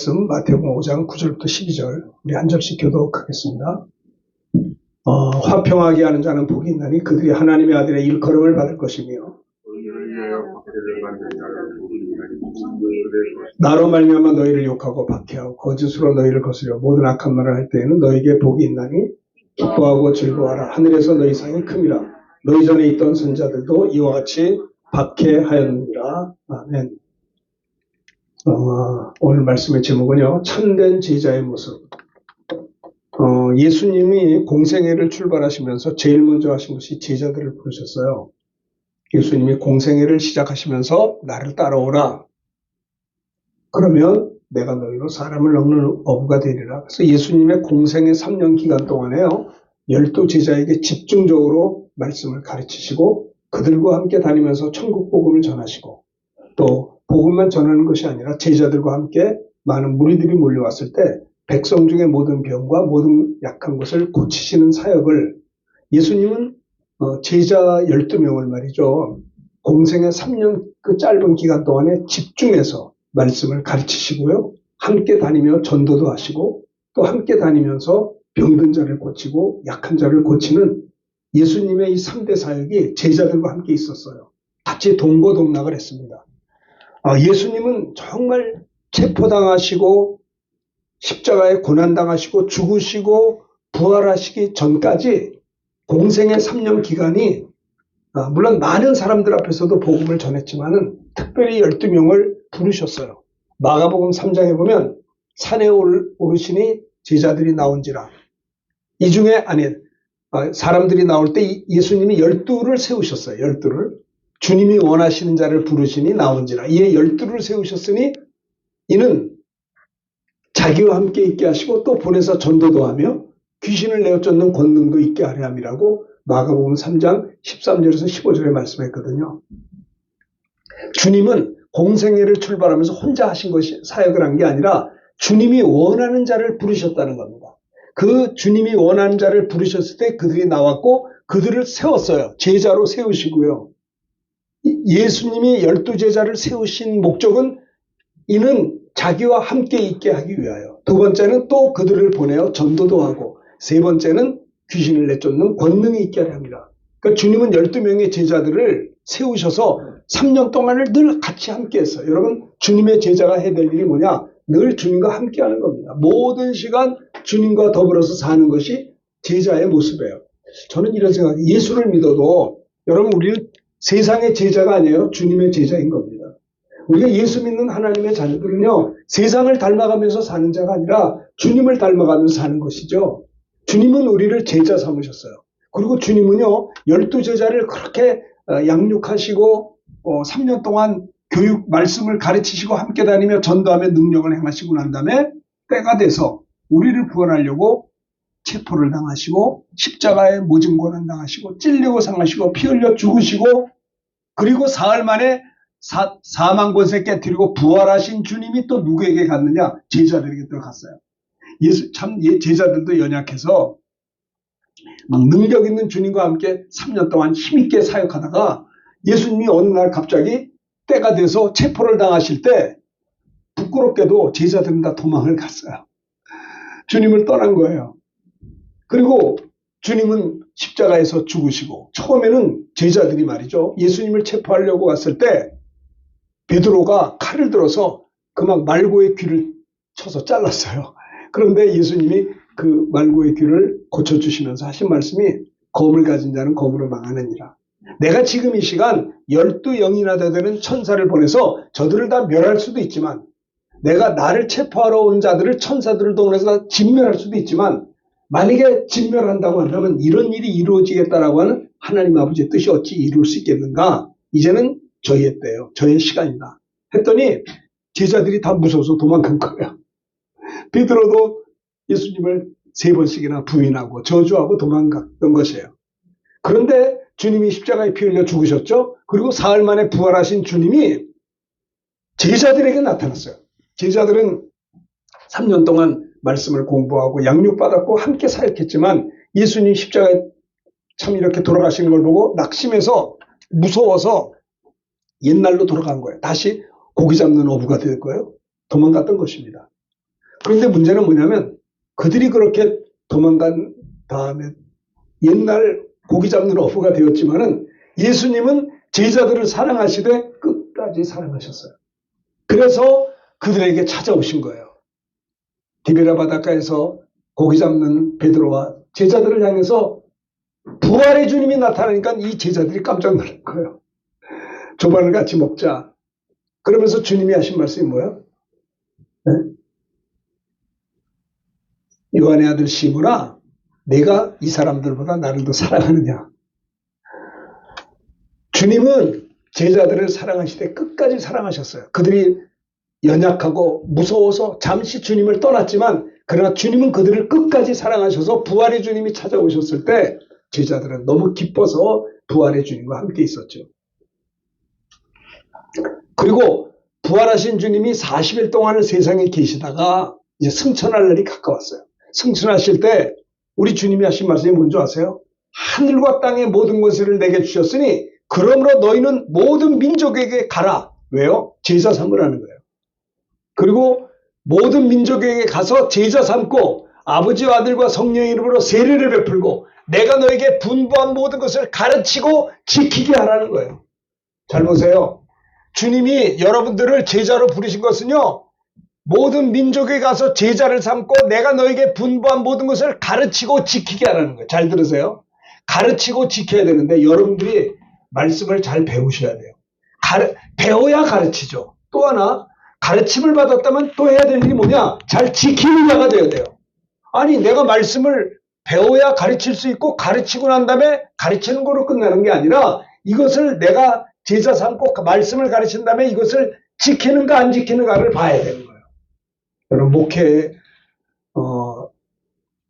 말씀 마태복음 5장 9절부터 12절 우리 한 절씩 교독하겠습니다. 화평하게 하는 자는 복이 있나니 그들이 하나님의 아들의 일컬음을 받을 것이며 나로 말미암아 너희를 욕하고 박해하고 거짓으로 너희를 거스려 모든 악한 말을 할 때에는 너희에게 복이 있나니 기뻐하고 즐거워하라. 하늘에서 너희 상이 큼이라. 너희 전에 있던 선자들도 이와 같이 박해하였느니라. 아멘. 오늘 말씀의 제목은요, 참된 제자의 모습. 예수님이 공생애를 출발하시면서 제일 먼저 하신 것이 제자들을 부르셨어요. 예수님이 공생애를 시작하시면서 나를 따라오라. 그러면 내가 너희로 사람을 낚는 어부가 되리라. 그래서 예수님의 공생애 3년 기간 동안에요, 12제자에게 집중적으로 말씀을 가르치시고 그들과 함께 다니면서 천국 복음을 전하시고 또 복음만 전하는 것이 아니라 제자들과 함께 많은 무리들이 몰려왔을 때 백성 중의 모든 병과 모든 약한 것을 고치시는 사역을 예수님은 제자 12명을 말이죠. 공생의 3년 그 짧은 기간 동안에 집중해서 말씀을 가르치시고요. 함께 다니며 전도도 하시고 또 함께 다니면서 병든 자를 고치고 약한 자를 고치는 예수님의 이 3대 사역이 제자들과 함께 있었어요. 같이 동고동락을 했습니다. 예수님은 정말 체포당하시고 십자가에 고난당하시고 죽으시고 부활하시기 전까지 공생의 3년 기간이 물론 많은 사람들 앞에서도 복음을 전했지만은 특별히 12명을 부르셨어요. 마가복음 3장에 보면 산에 오르시니 제자들이 나온지라. 이 중에 사람들이 나올 때 예수님이 12를 세우셨어요. 12를. 주님이 원하시는 자를 부르시니 나온지라. 이에 12를 세우셨으니 이는 자기와 함께 있게 하시고 또 보내서 전도도 하며 귀신을 내어 쫓는 권능도 있게 하려 함이라고 마가복음 3장 13절에서 15절에 말씀했거든요. 주님은 공생애를 출발하면서 혼자 하신 것이 사역을 한 게 아니라 주님이 원하는 자를 부르셨다는 겁니다. 그 주님이 원하는 자를 부르셨을 때 그들이 나왔고 그들을 세웠어요. 제자로 세우시고요. 예수님이 12제자를 세우신 목적은 이는 자기와 함께 있게 하기 위하여, 두 번째는 또 그들을 보내어 전도도 하고, 세 번째는 귀신을 내쫓는 권능이 있게 하려 합니다. 그러니까 주님은 12명의 제자들을 세우셔서 3년 동안을 늘 같이 함께 했어요. 여러분, 주님의 제자가 해야 될 일이 뭐냐? 늘 주님과 함께 하는 겁니다. 모든 시간 주님과 더불어서 사는 것이 제자의 모습이에요. 저는 이런 생각이에요. 예수를 믿어도 여러분, 우리는 세상의 제자가 아니에요. 주님의 제자인 겁니다. 우리가 예수 믿는 하나님의 자녀들은요, 세상을 닮아가면서 사는 자가 아니라 주님을 닮아가면서 사는 것이죠. 주님은 우리를 제자 삼으셨어요. 그리고 주님은요, 12제자를 그렇게 양육하시고 3년 동안 교육 말씀을 가르치시고 함께 다니며 전도하며 능력을 행하시고 난 다음에 때가 돼서 우리를 구원하려고 체포를 당하시고 십자가에 모진 고난 당하시고 찔리고 상하시고 피 흘려 죽으시고 그리고 사흘 만에 사망 권세 깨뜨리고 부활하신 주님이 또 누구에게 갔느냐? 제자들에게 들어갔어요. 제자들도 연약해서 막 능력 있는 주님과 함께 3년 동안 힘있게 사역하다가 예수님이 어느 날 갑자기 때가 돼서 체포를 당하실 때 부끄럽게도 제자들은 다 도망을 갔어요. 주님을 떠난 거예요. 그리고 주님은 십자가에서 죽으시고 처음에는 제자들이 말이죠. 예수님을 체포하려고 갔을 때 베드로가 칼을 들어서 그 막 말고의 귀를 쳐서 잘랐어요. 그런데 예수님이 그 말고의 귀를 고쳐주시면서 하신 말씀이 검을 가진 자는 검으로 망하느니라. 내가 지금 이 시간 12영이나 되는 천사를 보내서 저들을 다 멸할 수도 있지만 내가 나를 체포하러 온 자들을 천사들을 동원해서 진멸할 수도 있지만 만약에 진멸한다고 한다면 이런 일이 이루어지겠다라고 하는 하나님 아버지의 뜻이 어찌 이룰 수 있겠는가? 이제는 저희의 때요. 저희의 시간이다. 했더니 제자들이 다 무서워서 도망간 거예요. 베드로도 예수님을 3번씩이나 부인하고 저주하고 도망갔던 것이에요. 그런데 주님이 십자가에 피 흘려 죽으셨죠. 그리고 사흘 만에 부활하신 주님이 제자들에게 나타났어요. 제자들은 3년 동안 말씀을 공부하고 양육받았고 함께 사역했지만 예수님 십자가에 참 이렇게 돌아가시는 걸 보고 낙심해서 무서워서 옛날로 돌아간 거예요. 다시 고기 잡는 어부가 될 거예요. 도망갔던 것입니다. 그런데 문제는 뭐냐면 그들이 그렇게 도망간 다음에 옛날 고기 잡는 어부가 되었지만은 예수님은 제자들을 사랑하시되 끝까지 사랑하셨어요. 그래서 그들에게 찾아오신 거예요. 디베라 바닷가에서 고기 잡는 베드로와 제자들을 향해서 부활의 주님이 나타나니까 이 제자들이 깜짝 놀란 거예요. 조반을 같이 먹자. 그러면서 주님이 하신 말씀이 뭐예요? 네? 요한의 아들 시므라, 내가 이 사람들보다 나를 더 사랑하느냐. 주님은 제자들을 사랑하시되 끝까지 사랑하셨어요. 그들이 연약하고 무서워서 잠시 주님을 떠났지만 그러나 주님은 그들을 끝까지 사랑하셔서 부활의 주님이 찾아오셨을 때 제자들은 너무 기뻐서 부활의 주님과 함께 있었죠. 그리고 부활하신 주님이 40일 동안을 세상에 계시다가 이제 승천할 날이 가까웠어요. 승천하실 때 우리 주님이 하신 말씀이 뭔지 아세요? 하늘과 땅의 모든 것을 내게 주셨으니 그러므로 너희는 모든 민족에게 가라. 왜요? 제자 삼으라는 거예요. 그리고 모든 민족에게 가서 제자 삼고 아버지와 아들과 성령의 이름으로 세례를 베풀고 내가 너에게 분부한 모든 것을 가르치고 지키게 하라는 거예요. 잘 보세요. 주님이 여러분들을 제자로 부르신 것은요. 모든 민족에 가서 제자를 삼고 내가 너에게 분부한 모든 것을 가르치고 지키게 하라는 거예요. 잘 들으세요. 가르치고 지켜야 되는데 여러분들이 말씀을 잘 배우셔야 돼요. 배워야 가르치죠. 또 하나 가르침을 받았다면 또 해야 될 일이 뭐냐? 잘 지키는 자가 되어야 돼요. 아니 내가 말씀을 배워야 가르칠 수 있고 가르치고 난 다음에 가르치는 거로 끝나는 게 아니라 이것을 내가 제자 삼고 말씀을 가르친 다음에 이것을 지키는가 안 지키는가를 봐야 되는 거예요. 여러분 목회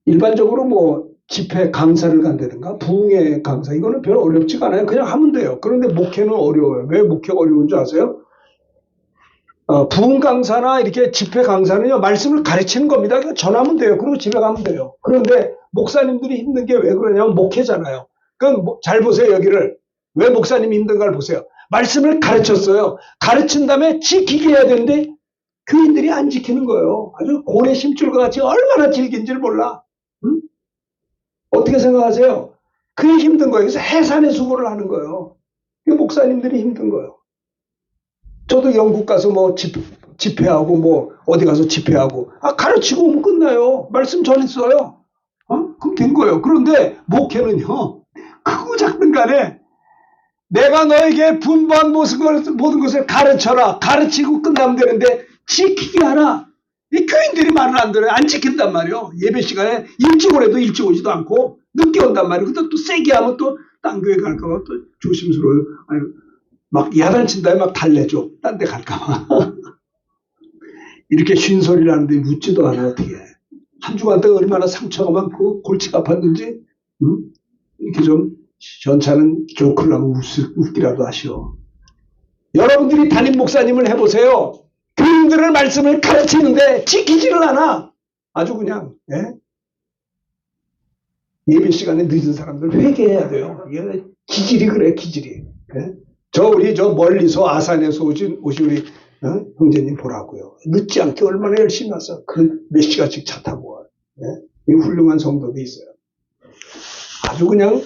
일반적으로 뭐 집회 강사를 간다든가 부흥회 강사 이거는 별로 어렵지가 않아요. 그냥 하면 돼요. 그런데 목회는 어려워요. 왜 목회가 어려운 줄 아세요? 부흥 강사나 이렇게 집회 강사는요 말씀을 가르치는 겁니다. 그러니까 전하면 돼요. 그리고 집에 가면 돼요. 그런데 목사님들이 힘든 게 왜 그러냐면 목회잖아요. 그럼 잘 보세요. 여기를 왜 목사님이 힘든가를 보세요. 말씀을 가르쳤어요. 가르친 다음에 지키게 해야 되는데 교인들이 안 지키는 거예요. 아주 고래 심줄과 같이 얼마나 질긴지를 몰라. 응? 어떻게 생각하세요? 그게 힘든 거예요. 그래서 해산의 수고를 하는 거예요. 이 목사님들이 힘든 거예요. 저도 영국 가서 뭐 집회하고 뭐 어디 가서 집회하고 가르치고 오면 끝나요. 말씀 전했어요. 그럼 된 거예요. 그런데 목회는요. 크고 작든 간에 내가 너에게 분부한 모든 것을 가르쳐라. 가르치고 끝나면 되는데 지키게 하라. 이 교인들이 말을 안 들어요. 안 지킨단 말이에요. 예배 시간에 일찍 오래도 일찍 오지도 않고 늦게 온단 말이에요. 근데 또 세게 하면 또 딴 교회 갈까봐 또 조심스러워요. 아니, 막 야단친 다음에 막 달래줘. 딴 데 갈까봐. 이렇게 쉰 소리를 하는데 묻지도 않아 어떻게. 한 주간 동안 얼마나 상처가 많고 골치가 아팠는지 이렇게 좀 전차는 조크를 하고 웃기라도 하시오. 여러분들이 담임 목사님을 해보세요. 교인들을 말씀을 가르치는데 지키지를 않아. 아주 그냥 예배 시간에 늦은 사람들 회개해야 돼요. 이게 기질이 그래 기질이. 우리 멀리서 아산에서 오신 우리 형제님 보라고요. 늦지 않게 얼마나 열심히 와서 그 몇 시간씩 차 타고 와요. 이 훌륭한 성도도 있어요. 아주 그냥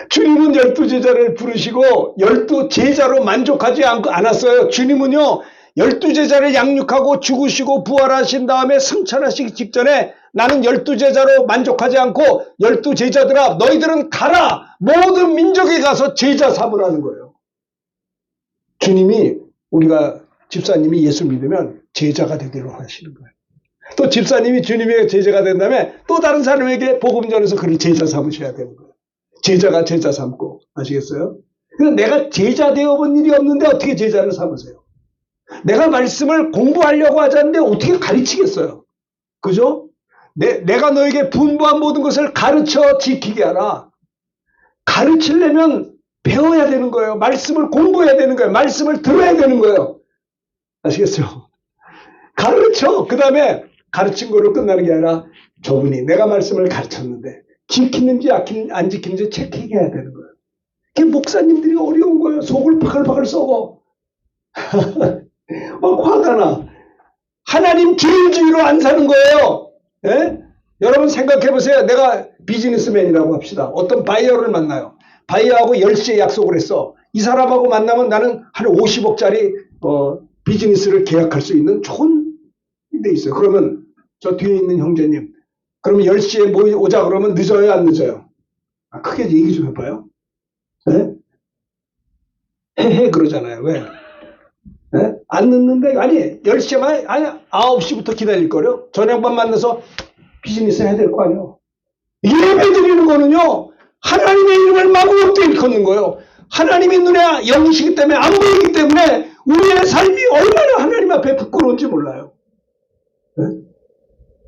주님은 12제자를 부르시고 12제자로 만족하지 않았어요. 주님은요 12제자를 양육하고 죽으시고 부활하신 다음에 승천하시기 직전에 나는 12제자로 만족하지 않고 12제자들아 너희들은 가라 모든 민족에 가서 제자 삼으라는 거예요. 주님이 우리가 집사님이 예수 믿으면 제자가 되기로 하시는 거예요. 또 집사님이 주님의 제자가 된 다음에 또 다른 사람에게 복음 전해서 그를 제자 삼으셔야 되는 거예요. 제자가 제자 삼고 아시겠어요? 그래서 내가 제자 되어본 일이 없는데 어떻게 제자를 삼으세요? 내가 말씀을 공부하려고 하지 않는데 어떻게 가르치겠어요? 그죠? 내가 너에게 분부한 모든 것을 가르쳐 지키게 하라. 가르치려면 배워야 되는 거예요. 말씀을 공부해야 되는 거예요. 말씀을 들어야 되는 거예요. 아시겠죠? 가르쳐. 그 다음에 가르친 거로 끝나는 게 아니라 저분이 내가 말씀을 가르쳤는데 지키는지 안 지키는지 체크해야 되는 거예요. 그게 목사님들이 어려운 거예요. 속을 바글바글 썩어. 막 화가 나. 하나님 개인주의로 안 사는 거예요. 예? 여러분 생각해 보세요. 내가 비즈니스맨이라고 합시다. 어떤 바이어를 만나요. 바이어하고 10시에 약속을 했어. 이 사람하고 만나면 나는 한 50억짜리 비즈니스를 계약할 수 있는 좋은 데 있어요. 그러면 저 뒤에 있는 형제님, 그러면 10시에 오자 그러면 늦어요, 안 늦어요? 크게 얘기 좀 해봐요. 네? 헤헤 그러잖아요. 왜? 네? 안 늦는데, 아니, 10시만, 아니, 9시부터 기다릴 거요. 저녁만 만나서 비즈니스 해야 될 거 아니에요. 예배 드리는 거는요, 하나님의 이름을 마구먹고 일컫는 거예요. 하나님의 눈에 영이시기 때문에 안 보이기 때문에 우리의 삶이 얼마나 하나님 앞에 부끄러운지 몰라요. 네?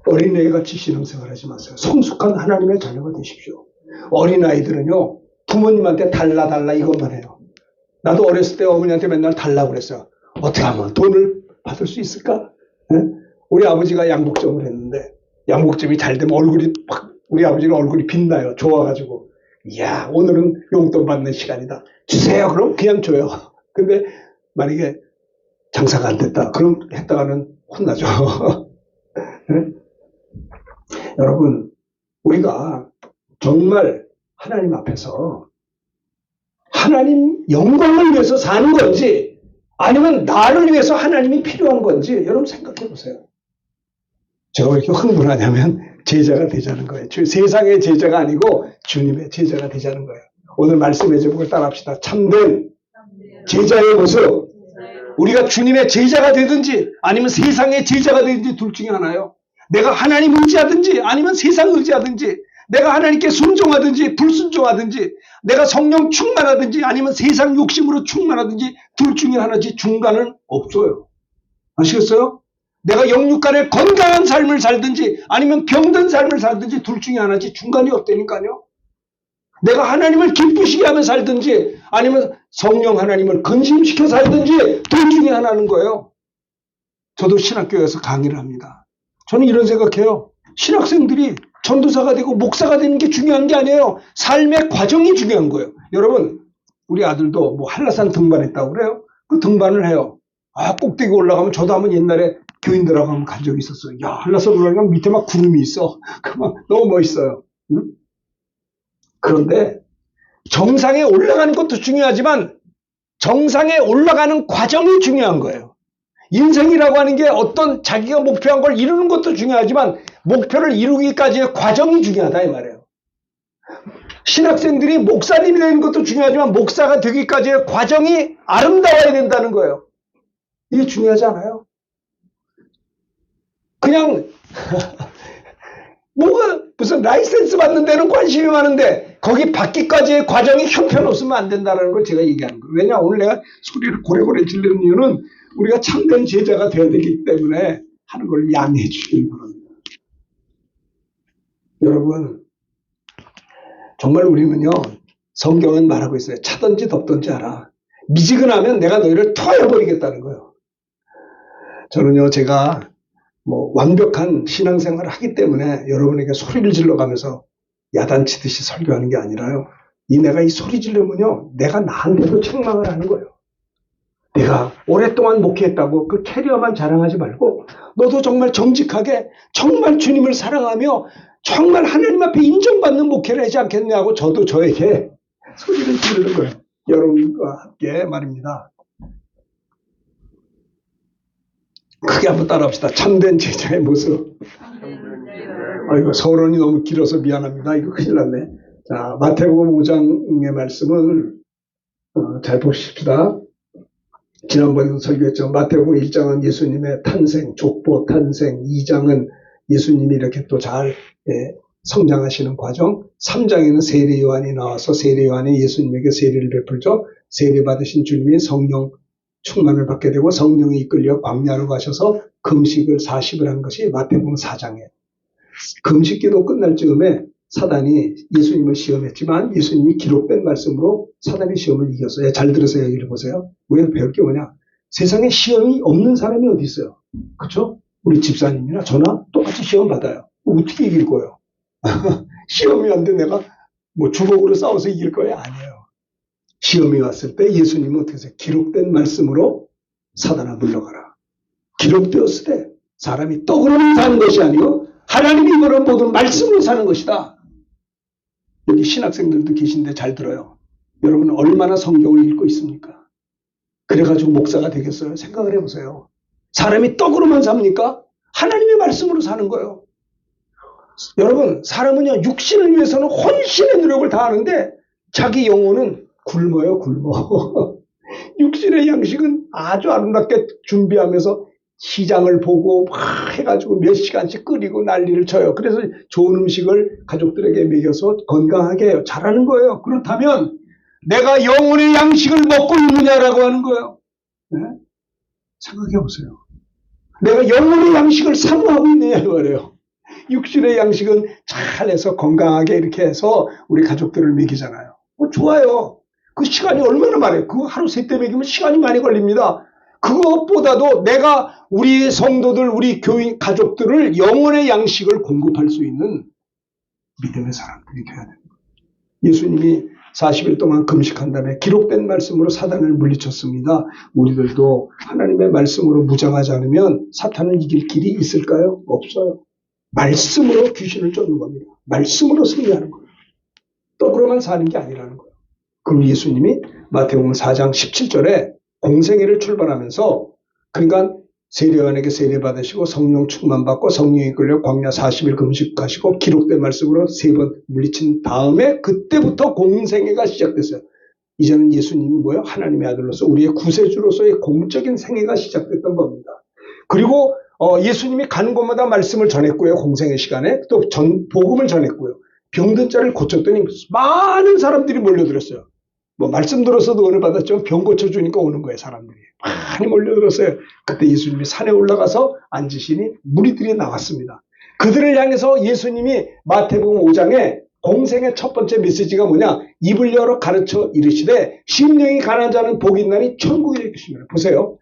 어린애 같이 신앙생활 하지 마세요. 성숙한 하나님의 자녀가 되십시오. 어린아이들은요, 부모님한테 달라 이것만 해요. 나도 어렸을 때 어머니한테 맨날 달라고 그랬어요. 어떻게 하면 돈을 받을 수 있을까? 네? 우리 아버지가 양복점을 했는데 양복점이 잘 되면 우리 아버지는 얼굴이 빛나요. 좋아가지고 이야 오늘은 용돈 받는 시간이다. 주세요. 그럼 그냥 줘요. 근데 만약에 장사가 안 됐다. 그럼 했다가는 혼나죠. 네? 여러분 우리가 정말 하나님 앞에서 하나님 영광을 위해서 사는 건지 아니면 나를 위해서 하나님이 필요한 건지 여러분 생각해 보세요. 제가 왜 이렇게 흥분하냐면 제자가 되자는 거예요. 세상의 제자가 아니고 주님의 제자가 되자는 거예요. 오늘 말씀의 제목을 따라합시다. 참된 제자의 모습. 우리가 주님의 제자가 되든지 아니면 세상의 제자가 되든지 둘 중에 하나요. 내가 하나님 의지하든지 아니면 세상 의지하든지 내가 하나님께 순종하든지 불순종하든지 내가 성령 충만하든지 아니면 세상 욕심으로 충만하든지 둘 중에 하나지 중간은 없어요. 아시겠어요? 내가 영육간에 건강한 삶을 살든지 아니면 병든 삶을 살든지 둘 중에 하나지 중간이 없다니까요. 내가 하나님을 기쁘시게 하며 살든지 아니면 성령 하나님을 근심시켜 살든지 둘 중에 하나는 거예요. 저도 신학교에서 강의를 합니다. 저는 이런 생각해요. 신학생들이 전도사가 되고 목사가 되는 게 중요한 게 아니에요. 삶의 과정이 중요한 거예요. 여러분 우리 아들도 뭐 한라산 등반했다고 그래요. 그 등반을 해요. 꼭대기 올라가면 저도 한번 옛날에 교인들하고 한번 간 적이 있었어요. 야 한라산 올라가면 밑에 막 구름이 있어. 너무 멋있어요. 응? 그런데 정상에 올라가는 것도 중요하지만 정상에 올라가는 과정이 중요한 거예요. 인생이라고 하는 게 어떤 자기가 목표한 걸 이루는 것도 중요하지만 목표를 이루기까지의 과정이 중요하다 이 말이에요. 신학생들이 목사님이 되는 것도 중요하지만 목사가 되기까지의 과정이 아름다워야 된다는 거예요. 이게 중요하지 않아요? 그냥 뭐가 무슨 라이센스 받는 데는 관심이 많은데 거기 받기까지의 과정이 형편없으면 안 된다는 걸 제가 얘기하는 거예요. 왜냐 오늘 내가 소리를 고래고래 지르는 이유는 우리가 참된 제자가 되어야 되기 때문에 하는 걸 양해해 주시길 바랍니다. 여러분 정말 우리는요 성경은 말하고 있어요. 차든지 덥든지 알아. 미지근하면 내가 너희를 토해버리겠다는 거예요. 저는요 제가 뭐 완벽한 신앙생활을 하기 때문에 여러분에게 소리를 질러가면서 야단치듯이 설교하는 게 아니라요. 내가 이 소리 지르면요 내가 나한테도 책망을 하는 거예요. 내가 오랫동안 목회했다고 그 캐리어만 자랑하지 말고 너도 정말 정직하게 정말 주님을 사랑하며 정말 하나님 앞에 인정받는 목회를 하지 않겠냐고 저도 저에게 소리를 지르는 거예요. 여러분과 함께 말입니다. 크게 한번 따라합시다. 참된 제자의 모습. 이거 서론이 너무 길어서 미안합니다. 이거 큰일 났네. 자, 마태복음 5장의 말씀을 잘 보십시다. 지난번에도 설교했죠. 마태복음 1장은 예수님의 탄생, 족보 탄생, 2장은 예수님이 이렇게 또 잘 성장하시는 과정, 3장에는 세례 요한이 나와서 세례 요한이 예수님에게 세례를 베풀죠. 세례 받으신 주님이 성령 충만을 받게 되고 성령에 이끌려 광야로 가셔서 금식을 40을 한 것이 마태복음 4장이에요. 금식기도 끝날 즈음에 사단이 예수님을 시험했지만 예수님이 기록된 말씀으로 사단의 시험을 이겼어요. 잘 들으세요. 여기를 보세요. 우리가 배울 게 뭐냐. 세상에 시험이 없는 사람이 어디 있어요. 그렇죠? 우리 집사님이나 저나 똑같이 시험 받아요. 어떻게 이길 거예요? 시험이 왔는데 내가 뭐 주먹으로 싸워서 이길 거예요? 아니에요. 시험이 왔을 때 예수님은 어떻게 하세요? 기록된 말씀으로 사단아 물러가라. 기록되었을 때 사람이 떡으로만 사는 것이 아니요 하나님이 이거는 모든 말씀으로 사는 것이다. 여기 신학생들도 계신데 잘 들어요. 여러분 얼마나 성경을 읽고 있습니까? 그래가지고 목사가 되겠어요? 생각을 해보세요. 사람이 떡으로만 삽니까? 하나님의 말씀으로 사는 거예요. 여러분 사람은요 육신을 위해서는 혼신의 노력을 다하는데 자기 영혼은 굶어요. 육신의 양식은 아주 아름답게 준비하면서 시장을 보고 막 해가지고 몇 시간씩 끓이고 난리를 쳐요. 그래서 좋은 음식을 가족들에게 먹여서 건강하게 해요. 잘하는 거예요. 그렇다면 내가 영혼의 양식을 먹고 있느냐라고 하는 거예요. 네? 생각해 보세요. 내가 영혼의 양식을 사모하고 있느냐 이 말이에요. 육신의 양식은 잘해서 건강하게 이렇게 해서 우리 가족들을 먹이잖아요. 좋아요. 그 시간이 얼마나 많아요. 그거 하루 세 때 먹이면 시간이 많이 걸립니다. 그것보다도 내가 우리 성도들, 우리 교인 가족들을 영혼의 양식을 공급할 수 있는 믿음의 사람들이 되어야 됩니다. 예수님이 40일 동안 금식한 다음에 기록된 말씀으로 사단을 물리쳤습니다. 우리들도 하나님의 말씀으로 무장하지 않으면 사탄을 이길 길이 있을까요? 없어요. 말씀으로 귀신을 쫓는 겁니다. 말씀으로 승리하는 거예요. 떡으로만 사는 게 아니라는 거예요. 그럼 예수님이 마태복음 4장 17절에 공생애를 출발하면서 그러니까 세례요한에게 세례받으시고 성령 충만받고 성령이 이끌려 광야 40일 금식하시고 기록된 말씀으로 3번 물리친 다음에 그때부터 공생애가 시작됐어요. 이제는 예수님이 뭐예요? 하나님의 아들로서 우리의 구세주로서의 공적인 생애가 시작됐던 겁니다. 그리고 예수님이 가는 곳마다 말씀을 전했고요. 공생애 시간에 또 복음을 전했고요. 병든 자를 고쳤더니 많은 사람들이 몰려들었어요. 뭐 말씀 들어서도 은혜 받았지만 병 고쳐주니까 오는 거예요. 사람들이 많이 몰려들었어요. 그때 예수님이 산에 올라가서 앉으시니 무리들이 나왔습니다. 그들을 향해서 예수님이 마태복음 5장에 공생의 첫 번째 메시지가 뭐냐? 입을 열어 가르쳐 이르시되 심령이 가난한 자는 복이 있나니 천국에 계십니다. 보세요.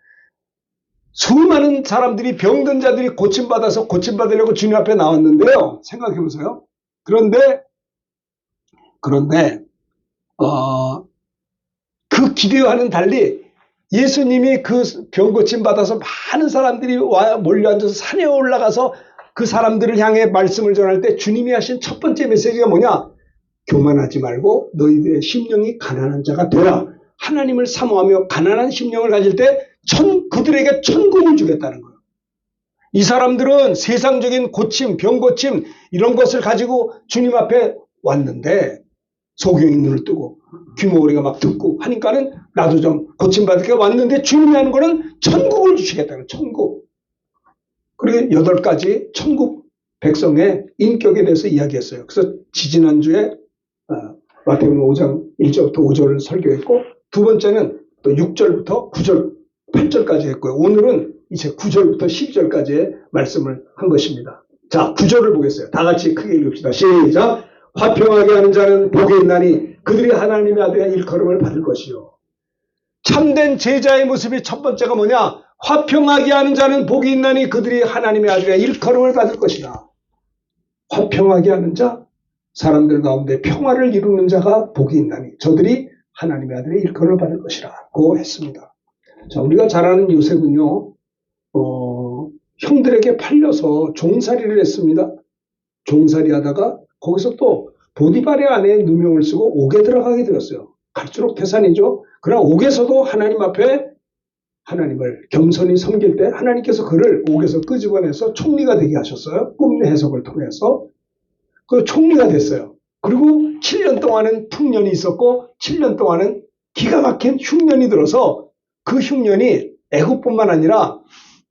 수많은 사람들이 병든 자들이 고침받아서 고침받으려고 주님 앞에 나왔는데요. 생각해 보세요. 그런데 그 기대와는 달리 예수님이 그 병 고침 받아서 많은 사람들이 몰려 앉아서 산에 올라가서 그 사람들을 향해 말씀을 전할 때 주님이 하신 첫 번째 메시지가 뭐냐? 교만하지 말고 너희들의 심령이 가난한 자가 되라. 하나님을 사모하며 가난한 심령을 가질 때 그들에게 천국을 주겠다는 거예요. 이 사람들은 세상적인 고침, 병 고침 이런 것을 가지고 주님 앞에 왔는데 소경이 눈을 뜨고 귀머거리가 막 듣고 하니까는 나도 좀 고침받을 게 왔는데 주님이 하는 거는 천국을 주시겠다는 천국. 그리고 8가지 천국 백성의 인격에 대해서 이야기했어요. 그래서 지지난주에 마태복음 5장 1절부터 5절을 설교했고 두 번째는 또 6절부터 9절, 8절까지 했고요. 오늘은 이제 9절부터 12절까지의 말씀을 한 것입니다. 자, 9절을 보겠어요. 다 같이 크게 읽읍시다. 시작! 화평하게 하는 자는 복이 있나니 그들이 하나님의 아들의 일컬음을 받을 것이요. 참된 제자의 모습이 첫 번째가 뭐냐? 화평하게 하는 자는 복이 있나니 그들이 하나님의 아들의 일컬음을 받을 것이다. 화평하게 하는 자, 사람들 가운데 평화를 이루는 자가 복이 있나니 저들이 하나님의 아들의 일컬음을 받을 것이라고 했습니다. 자, 우리가 잘 아는 요셉은요, 형들에게 팔려서 종살이를 했습니다. 종살이 하다가 거기서 또 보디발의 아내의 누명을 쓰고 옥에 들어가게 되었어요. 갈수록 태산이죠. 그러나 옥에서도 하나님 앞에 하나님을 겸손히 섬길 때 하나님께서 그를 옥에서 끄집어내서 총리가 되게 하셨어요. 꿈 해석을 통해서. 그 총리가 됐어요. 그리고 7년 동안은 풍년이 있었고 7년 동안은 기가 막힌 흉년이 들어서 그 흉년이 애굽뿐만 아니라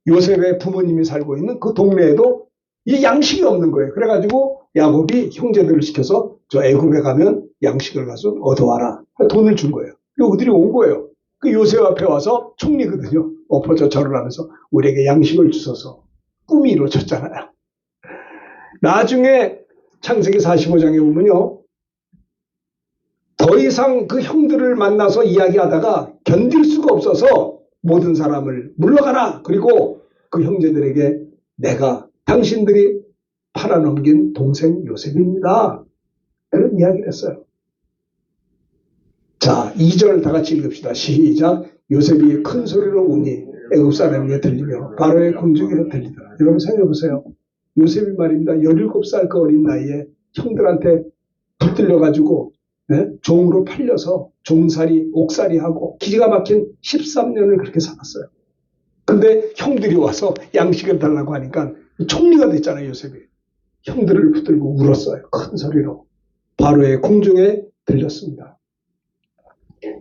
요셉의 부모님이 살고 있는 그 동네에도 이 양식이 없는 거예요. 그래가지고 야곱이 형제들을 시켜서 저 애굽에 가면 양식을 가서 얻어와라. 돈을 준 거예요. 그들이 온 거예요. 그 요셉 앞에 와서 총리거든요. 엎어져 절을 하면서 우리에게 양식을 주셔서 꿈이 이루어졌잖아요. 나중에 창세기 45장에 보면요. 더 이상 그 형들을 만나서 이야기하다가 견딜 수가 없어서 모든 사람을 물러가라. 그리고 그 형제들에게 내가 당신들이 팔아넘긴 동생 요셉입니다. 이런 이야기를 했어요. 자, 2절 다 같이 읽읍시다. 시작. 요셉이 큰 소리로 우니 애굽 사람에게 들리며 바로의 궁중에서 들리더라. 여러분 생각해 보세요. 요셉이 말입니다. 17살 그 어린 나이에 형들한테 붙들려가지고 종으로 팔려서 종살이, 옥살이하고 기가 막힌 13년을 그렇게 살았어요. 근데 형들이 와서 양식을 달라고 하니까 총리가 됐잖아요, 요셉이. 형들을 붙들고 울었어요. 큰 소리로. 바로의 궁중에 들렸습니다.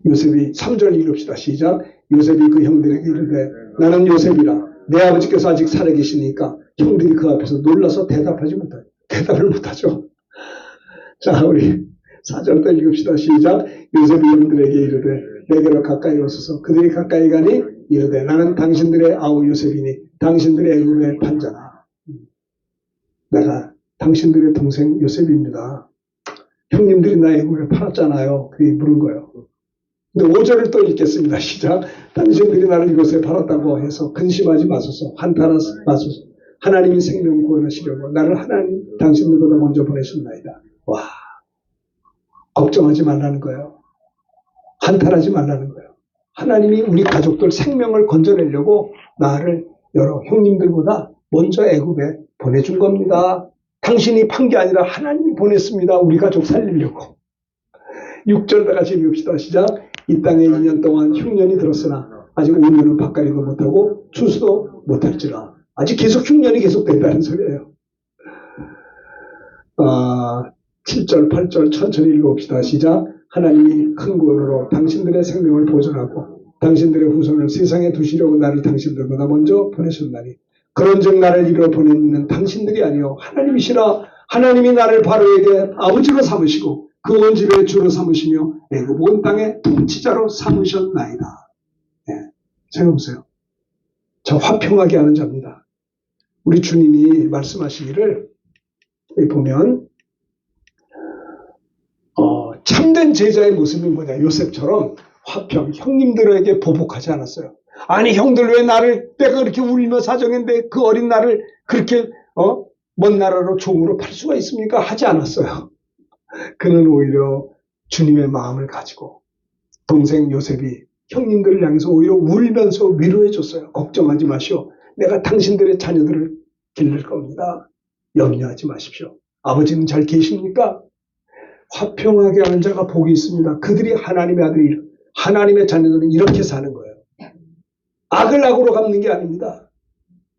요셉이 3절 읽읍시다. 시작. 요셉이 그 형들에게 이르되 나는 요셉이라. 내 아버지께서 아직 살아계시니까 형들이 그 앞에서 놀라서 대답을 못하죠. 자, 우리 4절부터 읽읍시다. 시작. 요셉이 형들에게 이르되 내게로 가까이 오소서. 그들이 가까이 가니 이르되 나는 당신들의 아우 요셉이니 당신들의 애굽의 판자라. 내가 당신들의 동생 요셉입니다. 형님들이 나 애굽에 팔았잖아요. 그게 물은 거예요. 근데 5절을 또 읽겠습니다. 시작. 당신들이 나를 이곳에 팔았다고 해서 근심하지 마소서. 한탄하지 마소서. 하나님이 생명 구원하시려고 나를 하나님 당신들보다 먼저 보내셨나이다. 와, 걱정하지 말라는 거예요. 한탄하지 말라는 거예요. 하나님이 우리 가족들 생명을 건져내려고 나를 여러 형님들보다 먼저 애굽에 보내준 겁니다. 당신이 판 게 아니라 하나님이 보냈습니다. 우리 가족 살리려고. 6절 다 같이 읽읍시다. 시작. 이 땅에 2년 동안 흉년이 들었으나 아직 5년은 밭갈이도 못하고 추수도 못할지라. 아직 계속 흉년이 계속된다는 소리예요. 7절, 8절 천천히 읽어봅시다. 시작. 하나님이 큰 구원으로 당신들의 생명을 보존하고 당신들의 후손을 세상에 두시려고 나를 당신들보다 먼저 보내셨나니 그런즉 나를 이루어 보내는 당신들이 아니요 하나님이시라. 하나님이 나를 바로에게 아버지로 삼으시고 그 온 집의 주로 삼으시며 애굽 온 땅의 통치자로 삼으셨나이다. 네, 생각해보세요. 저 화평하게 하는 자입니다. 우리 주님이 말씀하시기를 보면 참된 제자의 모습이 뭐냐. 요셉처럼 화평, 형님들에게 보복하지 않았어요. 아니 형들 왜 내가 그렇게 울며 사정했는데 그 어린 나를 그렇게 먼 나라로 종으로 팔 수가 있습니까? 하지 않았어요. 그는 오히려 주님의 마음을 가지고 동생 요셉이 형님들을 향해서 오히려 울면서 위로해 줬어요. 걱정하지 마시오. 내가 당신들의 자녀들을 기를 겁니다. 염려하지 마십시오. 아버지는 잘 계십니까? 화평하게 하는 자가 복이 있습니다. 그들이 하나님의 아들이, 하나님의 자녀들은 이렇게 사는 거예요. 악을 악으로 갚는 게 아닙니다.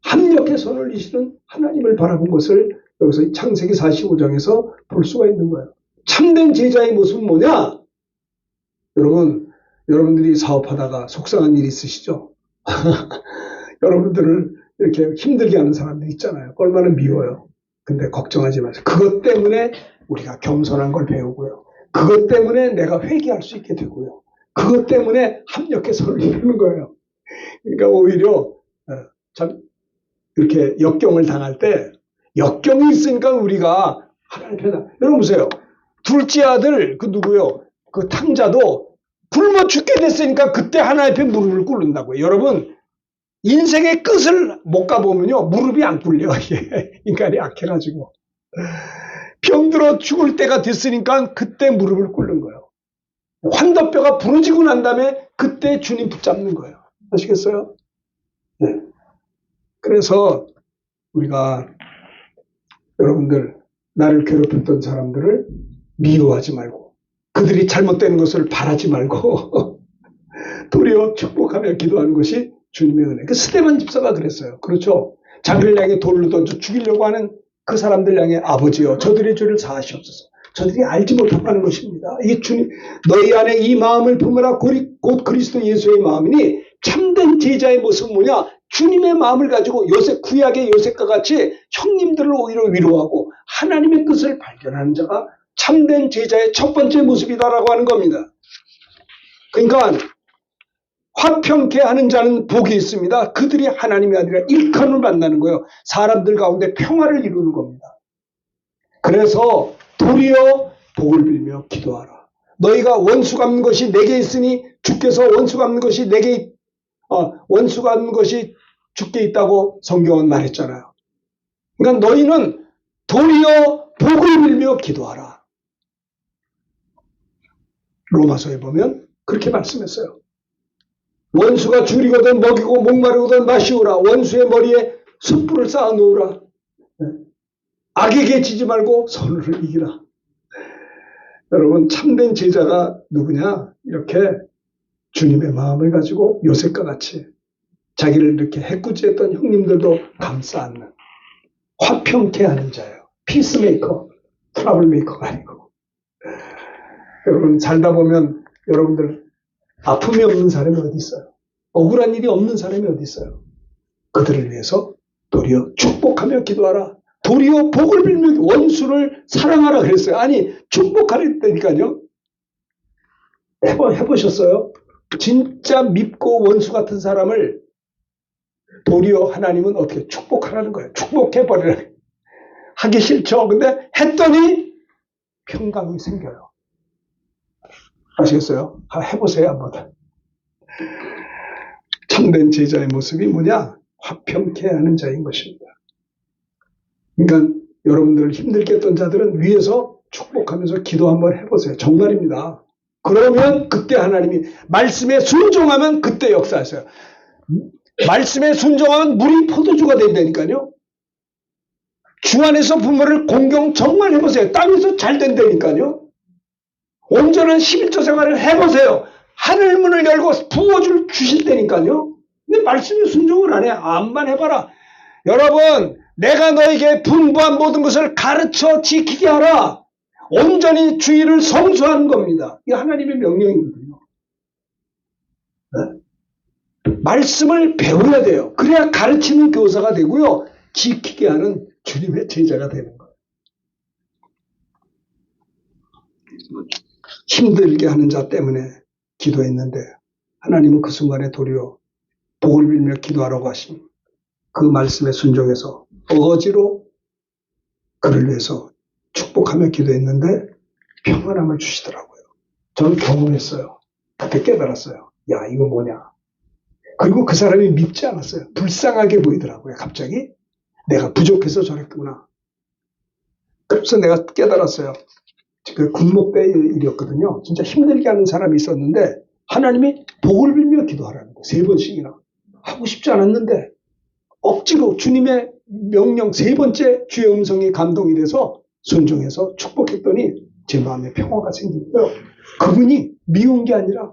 합력의 손을 이시는 하나님을 바라본 것을 여기서 창세기 45장에서 볼 수가 있는 거예요. 참된 제자의 모습은 뭐냐? 여러분들이 사업하다가 속상한 일이 있으시죠? 여러분들을 이렇게 힘들게 하는 사람들 있잖아요. 얼마나 미워요. 근데 걱정하지 마세요. 그것 때문에 우리가 겸손한 걸 배우고요. 그것 때문에 내가 회개할 수 있게 되고요. 그것 때문에 합력의 손을 이루는 거예요. 그러니까 오히려 참 이렇게 역경을 당할 때 역경이 있으니까 우리가 하나님 편에 여러분 보세요. 둘째 아들 누구요? 그 탕자도 굶어 죽게 됐으니까 그때 하나님 앞에 무릎을 꿇는다고요. 여러분 인생의 끝을 못 가보면요 무릎이 안 꿇려. 인간이 약해가지고 병들어 죽을 때가 됐으니까 그때 무릎을 꿇는 거예요. 환도뼈가 부러지고 난 다음에 그때 주님 붙잡는 거예요. 아시겠어요? 네. 그래서 우리가 여러분들 나를 괴롭혔던 사람들을 미워하지 말고 그들이 잘못된 것을 바라지 말고 도리어 축복하며 기도하는 것이 주님의 은혜. 그 스데반 집사가 그랬어요. 그렇죠? 자기를 향해 돌로 던져 죽이려고 하는 그 사람들 향해 아버지여 저들의 죄를 사하시옵소서. 저들이 알지 못하고 하는 것입니다. 이게 주님 너희 안에 이 마음을 품으라 곧 그리스도 예수의 마음이니 참된 제자의 모습은 뭐냐? 주님의 마음을 가지고 구약의 요셉과 같이 형님들을 오히려 위로하고 하나님의 뜻을 발견하는 자가 참된 제자의 첫 번째 모습이다라고 하는 겁니다. 그러니까 화평케 하는 자는 복이 있습니다. 그들이 하나님의 아들이라 일컬음을 만나는 거예요. 사람들 가운데 평화를 이루는 겁니다. 그래서 도리어 복을 빌며 기도하라. 너희가 원수 갚는 것이 내게 있으니 주께서 원수 갚는 것이 원수 갚는 것이 주께 있다고 성경은 말했잖아요. 그러니까 너희는 도리어 복을 빌며 기도하라. 로마서에 보면 그렇게 말씀했어요. 원수가 줄이거든 먹이고 목마르거든 마시우라. 원수의 머리에 숯불을 쌓아 놓으라. 악에게 지지 말고 선을 이기라. 여러분, 참된 제자가 누구냐? 이렇게 주님의 마음을 가지고 요셉과 같이 자기를 이렇게 해꾸지했던 형님들도 감싸 안는 화평케 하는 자예요. 피스메이커, 트러블메이커가 아니고. 여러분, 살다 보면 여러분들 아픔이 없는 사람이 어디 있어요? 억울한 일이 없는 사람이 어디 있어요? 그들을 위해서 도리어 축복하며 기도하라. 도리어 복을 빌며 원수를 사랑하라 그랬어요. 아니, 축복하랬다니까요. 해보셨어요? 진짜 밉고 원수 같은 사람을 도리어 하나님은 어떻게 축복하라는 거예요. 축복해버리라. 하기 싫죠. 근데 했더니 평강이 생겨요. 아시겠어요? 해보세요, 한번. 참된 제자의 모습이 뭐냐? 화평케 하는 자인 것입니다. 그러니까 여러분들을 힘들게 했던 자들은 위에서 축복하면서 기도 한번 해보세요. 정말입니다. 그러면 그때 하나님이 말씀에 순종하면 그때 역사하세요. 말씀에 순종하면 물이 포도주가 된다니까요. 주 안에서 부모를 공경 정말 해보세요. 땅에서 잘 된다니까요. 온전한 11조 생활을 해보세요. 하늘 문을 열고 부어줄 주실 때니까요. 근데 말씀에 순종을 안 해. 암만 해봐라. 여러분, 내가 너에게 분부한 모든 것을 가르쳐 지키게 하라. 온전히 주의를 성수하는 겁니다. 이게 하나님의 명령이거든요. 네? 말씀을 배워야 돼요. 그래야 가르치는 교사가 되고요. 지키게 하는 주님의 제자가 되는 거예요. 힘들게 하는 자 때문에 기도했는데 하나님은 그 순간에 도리어 복을 빌며 기도하라고 하신 그 말씀에 순종해서 어거지로 그를 위해서 축복하며 기도했는데 평안함을 주시더라고요. 저는 경험했어요. 그때 깨달았어요. 야, 이거 뭐냐. 그리고 그 사람이 밉지 않았어요. 불쌍하게 보이더라고요. 갑자기 내가 부족해서 저랬구나. 그래서 내가 깨달았어요. 그 군목 때 일이었거든요. 진짜 힘들게 하는 사람이 있었는데 하나님이 복을 빌며 기도하라는 거예요. 3번씩이나. 하고 싶지 않았는데 억지로 주님의 명령 3번째 주의 음성이 감동이 돼서 순종해서 축복했더니 제 마음에 평화가 생기고요. 그분이 미운 게 아니라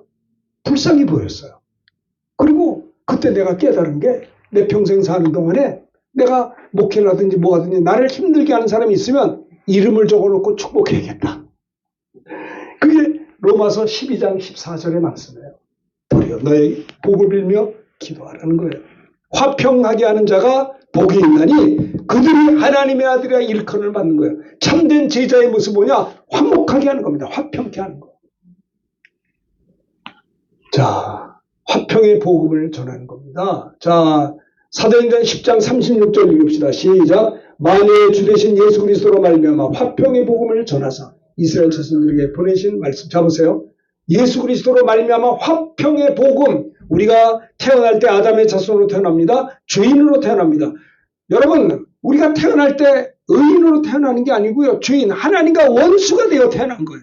불쌍히 보였어요. 그리고 그때 내가 깨달은 게 내 평생 사는 동안에 내가 목회를 하든지 뭐 하든지 나를 힘들게 하는 사람이 있으면 이름을 적어놓고 축복해야겠다. 그게 로마서 12장 14절의 말씀이에요. 도리어 너의 복을 빌며 기도하라는 거예요. 화평하게 하는 자가 복이 있나니 그들이 하나님의 아들이라 일컬음을 받는 거예요. 참된 제자의 모습 뭐냐? 화목하게 하는 겁니다. 화평케 하는 거예요. 자, 화평의 복음을 전하는 겁니다. 자, 사도행전 10장 36절 읽읍시다. 시작. 만유의 주 되신 예수 그리스도로 말미암아 화평의 복음을 전하사 이스라엘 자손들에게 보내신 말씀 잡으세요. 예수 그리스도로 말미암아 화평의 복음. 우리가 태어날 때 아담의 자손으로 태어납니다. 죄인으로 태어납니다. 여러분, 우리가 태어날 때 의인으로 태어나는 게 아니고요. 죄인, 하나님과 원수가 되어 태어난 거예요.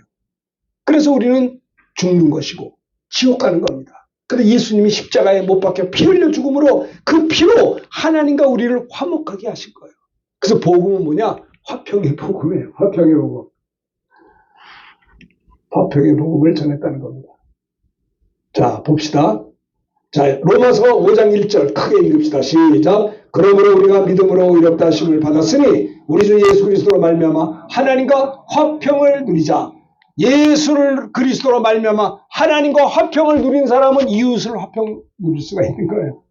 그래서 우리는 죽는 것이고 지옥 가는 겁니다. 근데 예수님이 십자가에 못 박혀 피 흘려 죽음으로 그 피로 하나님과 우리를 화목하게 하실 거예요. 그래서 복음은 뭐냐? 화평의 복음이에요. 화평의 복음. 화평의 복음을 전했다는 겁니다. 자, 봅시다. 자, 로마서 5장 1절 크게 읽읍시다. 시작. 그러므로 우리가 믿음으로 의롭다 하심을 받았으니 우리 주 예수 그리스도로 말미암아 하나님과 화평을 누리자. 예수를 그리스도로 말미암아 하나님과 화평을 누린 사람은 이웃을 화평 누릴 수가 있는 거예요.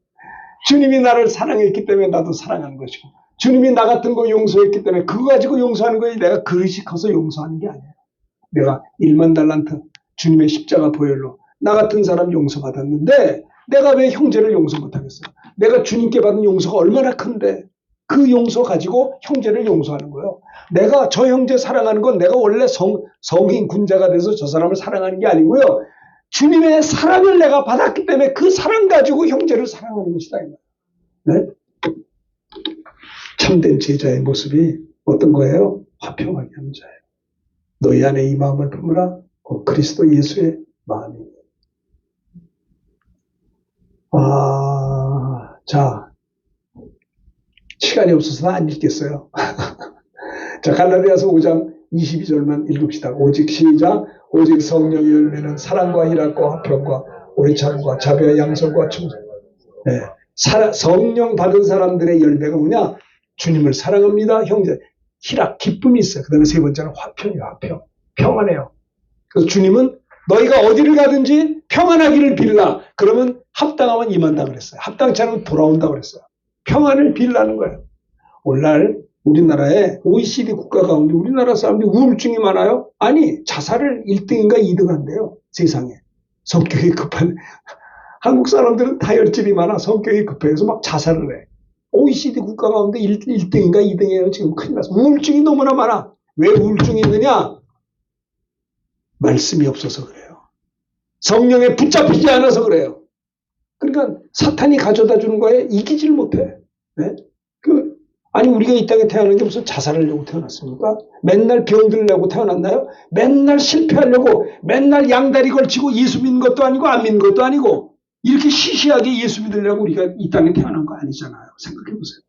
주님이 나를 사랑했기 때문에 나도 사랑하는 것이고 주님이 나 같은 거 용서했기 때문에 그거 가지고 용서하는 거지 내가 그릇이 커서 용서하는 게 아니에요. 내가 1만 달란트 주님의 십자가 보혈로 나 같은 사람 용서받았는데 내가 왜 형제를 용서 못하겠어요? 내가 주님께 받은 용서가 얼마나 큰데 그 용서 가지고 형제를 용서하는 거예요. 내가 저 형제 사랑하는 건 내가 원래 성인 군자가 돼서 저 사람을 사랑하는 게 아니고요. 주님의 사랑을 내가 받았기 때문에 그 사랑 가지고 형제를 사랑하는 것이다. 네? 참된 제자의 모습이 어떤 거예요? 화평하게 하는 자예요. 너희 안에 이 마음을 품으라. 그리스도 예수의 마음이에요. 자, 시간이 없어서 안 읽겠어요. 자, 갈라디아서 5장 22절만 읽읍시다. 오직 시작. 오직 성령의 열매는 사랑과 희락과 화평과 오래 참과 자비와 양선과 충성. 네. 성령 받은 사람들의 열매가 뭐냐? 주님을 사랑합니다. 형제. 희락, 기쁨이 있어요. 그 다음에 세 번째는 화평이에요. 화평. 평안해요. 그래서 주님은 너희가 어디를 가든지 평안하기를 빌라. 그러면 합당하면 임한다 그랬어요. 합당치 않으면 돌아온다 그랬어요. 평안을 빌라는 거예요. 오늘날 우리나라에 OECD 국가 가운데 우리나라 사람들이 우울증이 많아요? 아니, 자살을 1등인가 2등 한대요. 세상에. 성격이 급한. 한국 사람들은 다혈질이 많아 성격이 급해서 막 자살을 해. OECD 국가 가운데 1등인가 2등이에요. 지금 큰일 났어. 우울증이 너무나 많아. 왜 우울증이 있느냐? 말씀이 없어서 그래요. 성령에 붙잡히지 않아서 그래요. 그러니까 사탄이 가져다 주는 거에 이기질 못해. 네? 아니 우리가 이 땅에 태어난 게 무슨 자살하려고 태어났습니까? 맨날 병들려고 태어났나요? 맨날 실패하려고 맨날 양다리 걸치고 예수 믿는 것도 아니고 안 믿는 것도 아니고 이렇게 시시하게 예수 믿으려고 우리가 이 땅에 태어난 거 아니잖아요. 생각해 보세요.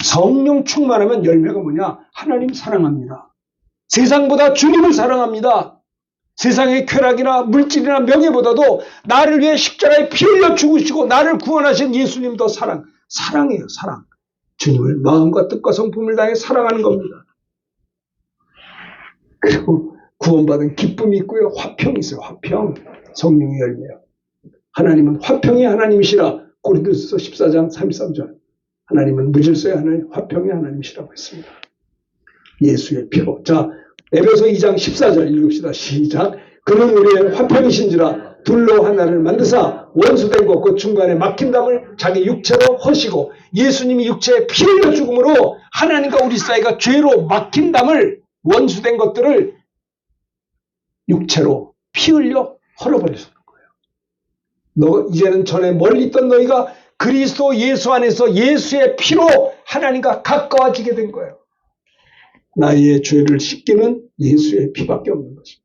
성령 충만하면 열매가 뭐냐? 하나님 사랑합니다. 세상보다 주님을 사랑합니다. 세상의 쾌락이나 물질이나 명예보다도 나를 위해 십자가에 피 흘려 죽으시고 나를 구원하신 예수님 더 사랑이에요. 사랑. 주님을 마음과 뜻과 성품을 다해 사랑하는 겁니다. 그리고 구원받은 기쁨이 있고요. 화평이 있어요. 화평. 성령의 열매요. 하나님은 화평의 하나님이시라. 고린도서 14장 33절. 하나님은 무질서의 하나님, 화평의 하나님이시라고 했습니다. 예수의 피로. 자, 에베소 2장 14절 읽읍시다. 시작. 그는 우리의 화평이신지라 둘로 하나를 만드사 원수된 것 그 중간에 막힌 담을 자기 육체로 허시고 예수님이 육체에 피 흘려 죽음으로 하나님과 우리 사이가 죄로 막힌 담을 원수된 것들을 육체로 피 흘려 헐어버리셨던 거예요. 이제는 전에 멀리 있던 너희가 그리스도 예수 안에서 예수의 피로 하나님과 가까워지게 된 거예요. 나의 죄를 씻기는 예수의 피밖에 없는 것입니다.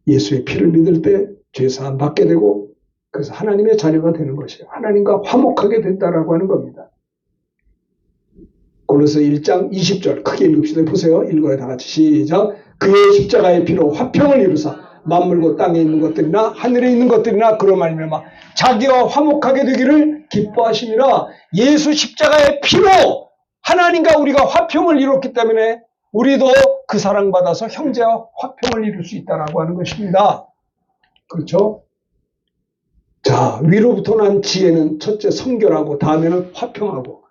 예수의 피를 믿을 때 죄사함 받게 되고 그래서 하나님의 자녀가 되는 것이에요. 하나님과 화목하게 된다라고 하는 겁니다. 골로새 1장 20절 크게 읽읍시다. 보세요. 읽어요. 다 같이 시작. 그의 십자가의 피로 화평을 이루사 만물과 땅에 있는 것들이나 하늘에 있는 것들이나 그로 말미암아 자기와 화목하게 되기를 기뻐하심이라. 예수 십자가의 피로 하나님과 우리가 화평을 이뤘기 때문에 우리도 그 사랑받아서 형제와 화평을 이룰 수 있다라고 하는 것입니다. 그렇죠? 자, 위로부터 난 지혜는 첫째 성결하고 다음에는 화평하고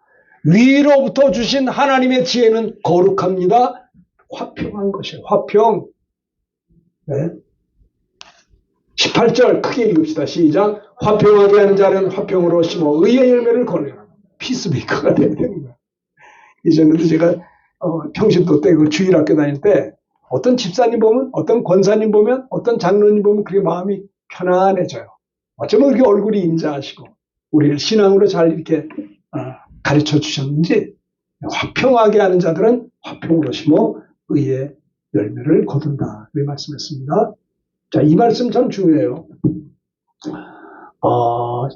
위로부터 주신 하나님의 지혜는 거룩합니다. 화평한 것이에요. 화평. 네. 18절 크게 읽읍시다. 시작. 화평하게 하는 자는 화평으로 심어 의의 열매를 거느라 피스메이커가 되는 거예요. 이전에도 제가 평신도 때 그 주일학교 다닐 때 어떤 집사님 보면 어떤 권사님 보면 어떤 장로님 보면 그게 마음이 편안해져요. 어쩌면 그렇게 얼굴이 인자하시고 우리를 신앙으로 잘 이렇게 가르쳐 주셨는지 화평하게 하는 자들은 화평으로 심어 의의 열매를 거둔다. 그렇게 말씀했습니다. 자, 이 말씀 참 중요해요.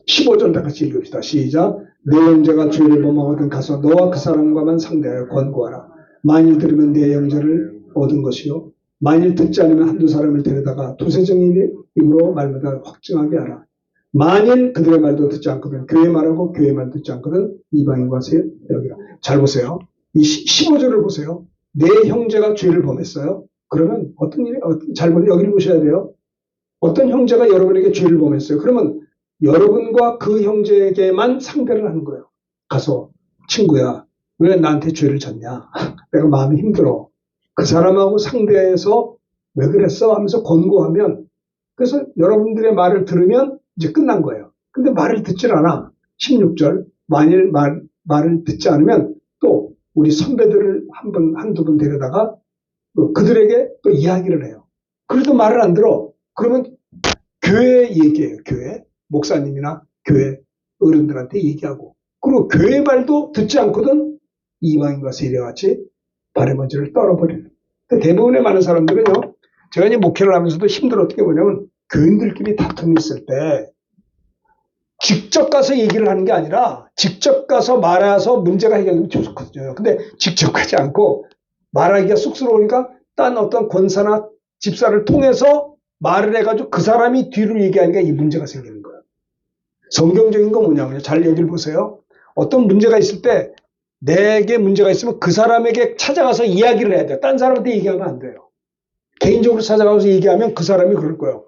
15절 다 같이 읽읍시다. 시작. 내 형제가 죄를 범하거든 가서 너와 그 사람과만 상대하여 권고하라. 만일 들으면 내 형제를 얻은 것이요 만일 듣지 않으면 한두 사람을 데려다가 두세 정인으로 말마다 확증하게 하라. 만일 그들의 말도 듣지 않거든 교회 말하고 교회 말 듣지 않거든 이방인과 세 여기라. 잘 보세요. 이 15절을 보세요. 내 형제가 죄를 범했어요. 그러면 어떤 일이 잘 보세요. 여기를 보셔야 돼요. 어떤 형제가 여러분에게 죄를 범했어요. 그러면 여러분과 그 형제에게만 상대를 하는 거예요. 가서 친구야 왜 나한테 죄를 졌냐. 내가 마음이 힘들어. 그 사람하고 상대해서 왜 그랬어 하면서 권고하면 그래서 여러분들의 말을 들으면 이제 끝난 거예요. 근데 말을 듣질 않아. 16절 만일 말을 듣지 않으면 또 우리 선배들을 한두 분 데려다가 그들에게 또 이야기를 해요. 그래도 말을 안 들어. 그러면 교회 얘기해요. 교회 목사님이나 교회 어른들한테 얘기하고 그리고 교회 말도 듣지 않거든 이방인과 세례같이 발의 먼지를 떨어버리는. 대부분의 많은 사람들은요. 제가 이제 목회를 하면서도 힘들었던 게 뭐냐면 교인들끼리 다툼이 있을 때 직접 가서 얘기를 하는 게 아니라 직접 가서 말해서 문제가 해결되면 좋거든요. 근데 직접 가지 않고 말하기가 쑥스러우니까 딴 어떤 권사나 집사를 통해서 말을 해가지고 그 사람이 뒤로 얘기하니까 이 문제가 생기는 거예요. 성경적인 건 뭐냐면요. 잘 얘기를 보세요. 어떤 문제가 있을 때 내게 문제가 있으면 그 사람에게 찾아가서 이야기를 해야 돼요. 딴 사람한테 얘기하면 안 돼요. 개인적으로 찾아가서 얘기하면 그 사람이 그럴 거예요.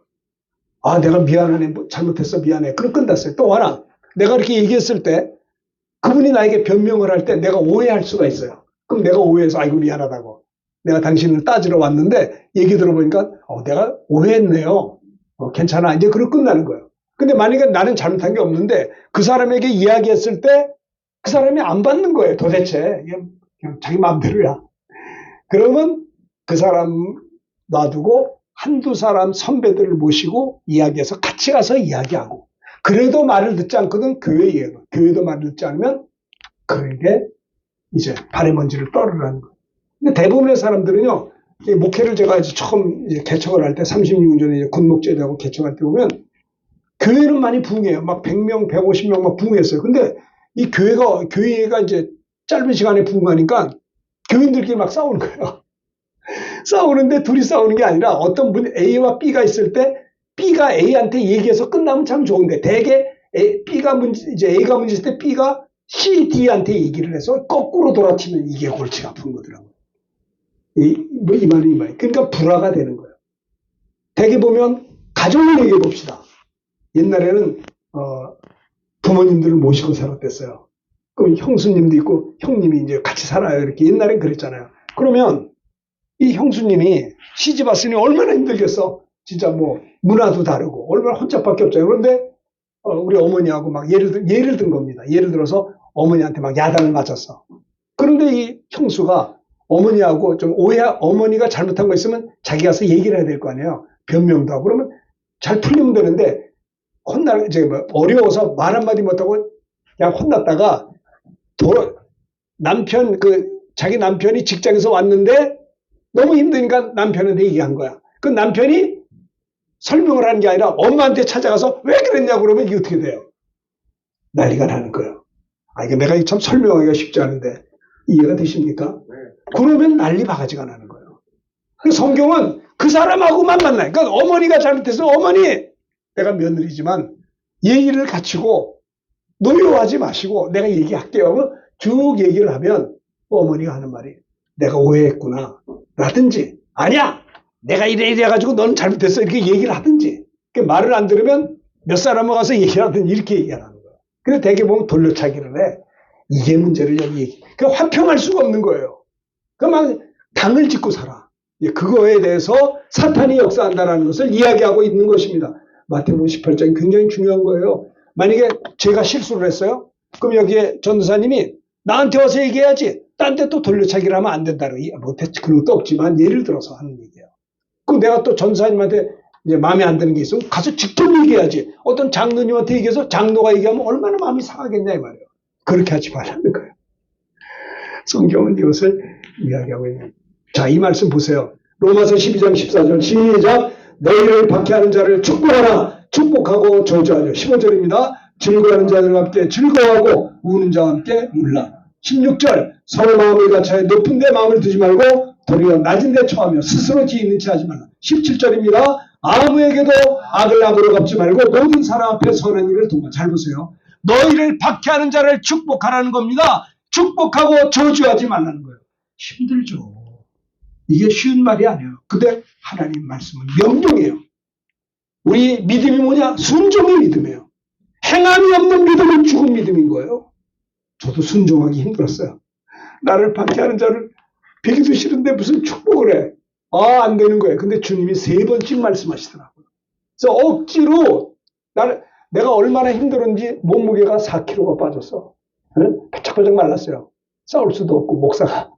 아, 내가 미안하네. 잘못했어. 미안해. 그럼 끝났어요. 또 하나. 내가 이렇게 얘기했을 때 그분이 나에게 변명을 할 때 내가 오해할 수가 있어요. 그럼 내가 오해해서 아이고 미안하다고. 내가 당신을 따지러 왔는데 얘기 들어보니까 내가 오해했네요. 괜찮아. 이제 그럼 끝나는 거예요. 근데 만약에 나는 잘못한 게 없는데 그 사람에게 이야기했을 때 그 사람이 안 받는 거예요. 도대체. 그냥 자기 마음대로야. 그러면 그 사람 놔두고 한두 사람 선배들을 모시고 이야기해서 같이 가서 이야기하고 그래도 말을 듣지 않거든 교회예요. 교회도 말을 듣지 않으면 그에게 이제 발에 먼지를 떨으라는 거예요. 근데 대부분의 사람들은요. 목회를 제가 이제 처음 이제 개척을 할 때 36년 전에 이제 군목제도하고 개척할 때 보면 교회는 많이 부흥해요. 막 100명, 150명 막 부흥했어요. 근데 이 교회가 이제 짧은 시간에 부흥하니까 교인들끼리 막 싸우는 거예요. 싸우는데 둘이 싸우는 게 아니라 어떤 분 A와 B가 있을 때 B가 A한테 얘기해서 끝나면 참 좋은데 대개 B가 문제, 이제 A가 문제 있을 때 B가 C, D한테 얘기를 해서 거꾸로 돌아치면 이게 골치가 아픈 거더라고요. 이 말이. 그러니까 불화가 되는 거예요. 대개 보면 가정을 얘기해 봅시다. 옛날에는 부모님들을 모시고 살았댔어요. 그럼 형수님도 있고 형님이 이제 같이 살아요. 이렇게 옛날엔 그랬잖아요. 그러면 이 형수님이 시집 왔으니 얼마나 힘들겠어. 진짜 뭐 문화도 다르고 얼마나 혼자밖에 없잖아요. 그런데 우리 어머니하고 막 예를 든 겁니다. 예를 들어서 어머니한테 막 야단을 맞았어. 그런데 이 형수가 어머니하고 좀 어머니가 잘못한 거 있으면 자기 가서 얘기를 해야 될 거 아니에요. 변명도 하고 그러면 잘 풀리면 되는데 이제 뭐 어려워서 말 한마디 못하고 그냥 혼났다가 자기 남편이 직장에서 왔는데 너무 힘드니까 남편한테 얘기한 거야. 그 남편이 설명을 하는 게 아니라 엄마한테 찾아가서 왜 그랬냐고 그러면 이게 어떻게 돼요? 난리가 나는 거예요. 이게 내가 참 설명하기가 쉽지 않은데 이해가 되십니까? 그러면 난리 바가지가 나는 거예요. 성경은 그 사람하고만 만나요. 그러니까 어머니가 잘못해서 어머니 내가 며느리지만 예의를 갖추고 노여워하지 마시고 내가 얘기할게요. 쭉 얘기를 하면 어머니가 하는 말이 내가 오해했구나 라든지 아니야 내가 이래 해가지고 너는 잘못했어 이렇게 얘기를 하든지 말을 안 들으면 몇 사람을 가서 얘기를 하든지 이렇게 얘기하는 거예요. 그래서 대개 보면 돌려차기를 해. 이게 문제를 여기 화평할 수가 없는 거예요. 막 당을 짓고 살아. 그거에 대해서 사탄이 역사한다는 것을 이야기하고 있는 것입니다. 마태복음 18장이 굉장히 중요한 거예요. 만약에 제가 실수를 했어요? 그럼 여기에 전도사님이 나한테 와서 얘기해야지. 딴 데 또 돌려차기를 하면 안 된다. 그런 것도 없지만 예를 들어서 하는 얘기예요. 그럼 내가 또 전도사님한테 이제 마음에 안 드는 게 있으면 가서 직접 얘기해야지. 어떤 장로님한테 얘기해서 장로가 얘기하면 얼마나 마음이 상하겠냐 이 말이에요. 그렇게 하지 말라는 거예요. 성경은 이것을 이야기하고 있는. 자, 이 말씀 보세요. 로마서 12장 14절 시작. 너희를 박해하는 자를 축복하라. 축복하고 저주하려. 15절입니다. 즐거워하는 자들과 함께 즐거워하고 우는 자와 함께 울라. 16절 서로 마음을 같이 높은 데 마음을 두지 말고 도리어 낮은 데 처하며 스스로 지혜 있는 체 하지 말라. 17절입니다. 아무에게도 악을 악으로 갚지 말고 모든 사람 앞에 선한 일을 도와. 잘 보세요. 너희를 박해하는 자를 축복하라는 겁니다. 축복하고 저주하지 말라는 거예요. 힘들죠. 이게 쉬운 말이 아니에요. 근데 하나님 말씀은 명령이에요. 우리 믿음이 뭐냐? 순종의 믿음이에요. 행함이 없는 믿음은 죽은 믿음인 거예요. 저도 순종하기 힘들었어요. 나를 박해하는 자를 베기도 싫은데 무슨 축복을 해. 안 되는 거예요. 근데 주님이 3번쯤 말씀하시더라고요. 그래서 억지로 내가 얼마나 힘들었는지 몸무게가 4kg가 빠졌어. 바짝바짝 말랐어요. 싸울 수도 없고 목사가.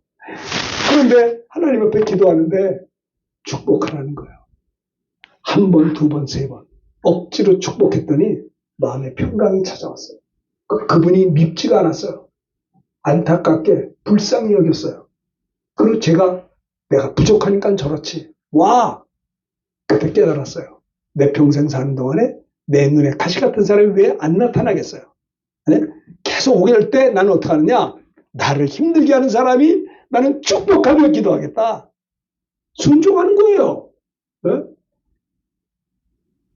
그런데 하나님 앞에 기도하는데 축복하라는 거예요. 1번, 2번, 3번 억지로 축복했더니 마음의 평강이 찾아왔어요. 그분이 밉지가 않았어요. 안타깝게 불쌍히 여겼어요. 그리고 내가 부족하니까 저렇지. 그때 깨달았어요. 내 평생 사는 동안에 내 눈에 가시 같은 사람이 왜 안 나타나겠어요? 네? 계속 오게 될 때 나는 어떻게 하느냐? 나를 힘들게 하는 사람이 나는 축복하며 기도하겠다. 순종하는 거예요. 네?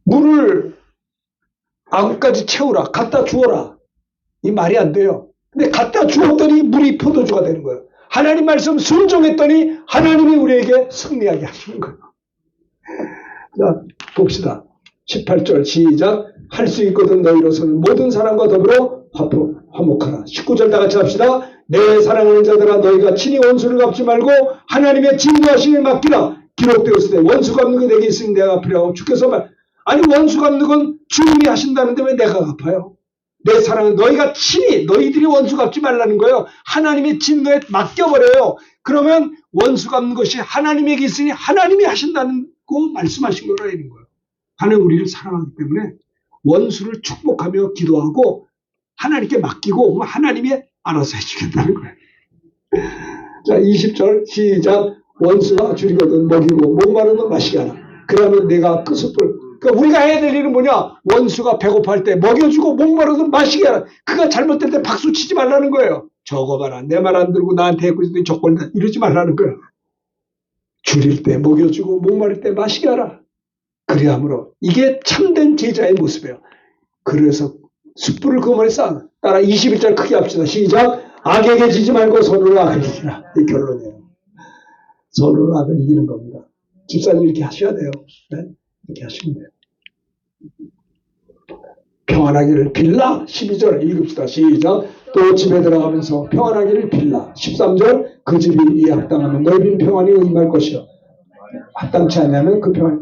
물을 아구까지 채우라. 갖다 주어라. 이 말이 안 돼요. 근데 갖다 주었더니 물이 포도주가 되는 거예요. 하나님 말씀 순종했더니 하나님이 우리에게 승리하게 하시는 거예요. 자, 봅시다. 18절 시작. 할 수 있거든 너희로서는 모든 사람과 더불어 화목하라. 19절 다 같이 합시다. 내 사랑하는 자들아 너희가 친히 원수를 갚지 말고 하나님의 진노하심에 맡기라. 기록되었으되 원수 갚는 거 내게 있으니 내가 갚으라고 주께서 아니 원수 갚는 건 주님이 하신다는데 왜 내가 갚아요? 내 사랑은 너희가 친히 너희들이 원수 갚지 말라는 거예요. 하나님의 진노에 맡겨버려요. 그러면 원수 갚는 것이 하나님에게 있으니 하나님이 하신다는 거 말씀하신 거라 이런 거예요. 하나님 우리를 사랑하기 때문에 원수를 축복하며 기도하고 하나님께 맡기고 하나님이 알아서 해주겠다는 거예요. 자, 20절 시작. 원수가 줄이거든 먹이고 목마르면 마시게 하라. 그러면 내가 그 숯불. 그러니까 우리가 해야 될 일은 뭐냐? 원수가 배고파할 때 먹여주고 목마르면 마시게 하라. 그가 잘못될 때 박수 치지 말라는 거예요. 저거 봐라. 내 말 안 들고 나한테 했고 저걸 이러지 말라는 거예요. 줄일 때 먹여주고 목마를 때 마시게 하라. 그리함으로 이게 참된 제자의 모습이에요. 그래서 숯불을 그 머리에 쌓아. 따라 21절 크게 합시다. 시작. 악에게 지지 말고 서로를 악을 이기라. 이 결론이에요. 서로를 악을 이기는 겁니다. 집사님 이렇게 하셔야 돼요. 네? 이렇게 하시면 돼요. 평안하기를 빌라. 12절 읽읍시다. 시작. 또 집에 들어가면서 평안하기를 빌라. 13절 그 집이 이에 합당하면 넓은 평안이 임할 것이요. 합당치 않으면 그 평안.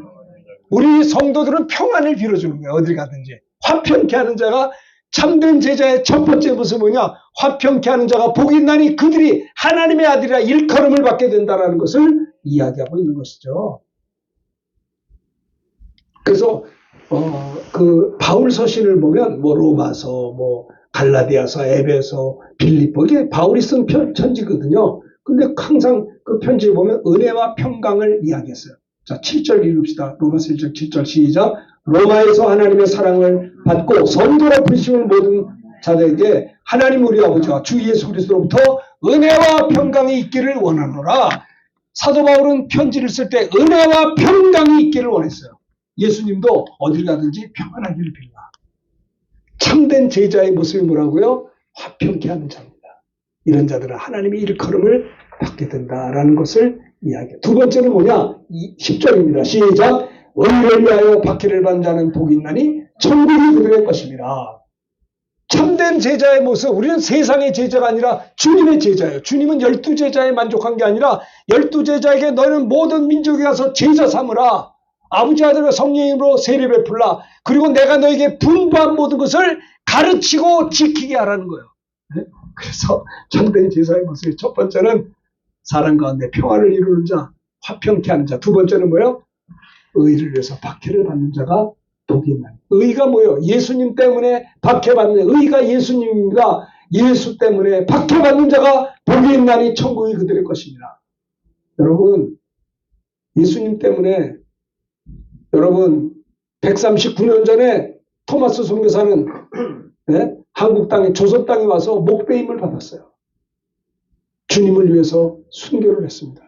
우리 성도들은 평안을 빌어주는 거예요. 어딜 가든지. 화평케 하는 자가 참된 제자의 첫 번째 모습은 뭐냐? 화평케 하는 자가 복이 있나니 그들이 하나님의 아들이라 일컬음을 받게 된다는 것을 이야기하고 있는 것이죠. 그래서 그 바울 서신을 보면 뭐 로마서, 뭐 갈라디아서, 에베소, 빌립보 이게 바울이 쓴 편지거든요. 근데 항상 그 편지에 보면 은혜와 평강을 이야기했어요. 자, 7절 읽읍시다. 로마서 1장 7절 시작. 로마에서 하나님의 사랑을 받고 성도로 부르심을 모든 자들에게 하나님 우리 아버지와 주 예수 그리스도로부터 은혜와 평강이 있기를 원하노라. 사도 바울은 편지를 쓸 때 은혜와 평강이 있기를 원했어요. 예수님도 어딜 가든지 평안하기를 빌라. 참된 제자의 모습이 뭐라고요? 화평케 하는 자입니다. 이런 자들은 하나님의 일컬음을 받게 된다라는 것을 이야기해요. 두 번째는 뭐냐? 10절입니다. 시작. 의를 위하여 박해를 받는 자는 복이 있나니 천국이 그들의 것입니다. 참된 제자의 모습, 우리는 세상의 제자가 아니라 주님의 제자예요. 주님은 12제자에 만족한 게 아니라 12제자에게 너는 모든 민족에 가서 제자 삼으라. 아버지 아들과 성령님으로 세례 베풀라. 그리고 내가 너에게 분부한 모든 것을 가르치고 지키게 하라는 거예요. 그래서 참된 제자의 모습이 첫 번째는 사람 가운데 평화를 이루는 자, 화평케 하는 자. 두 번째는 뭐예요? 의를 위해서 박해를 받는 자가 복이 있나니. 의가 뭐예요? 예수님 때문에 박해받는 의가 예수님입니다. 예수 때문에 박해받는 자가 복이 있나니 천국이 그들의 것입니다. 여러분, 예수님 때문에 여러분 139년 전에 토마스 선교사는 네? 한국 땅에 조선 땅에 와서 목배임을 받았어요. 주님을 위해서 순교를 했습니다.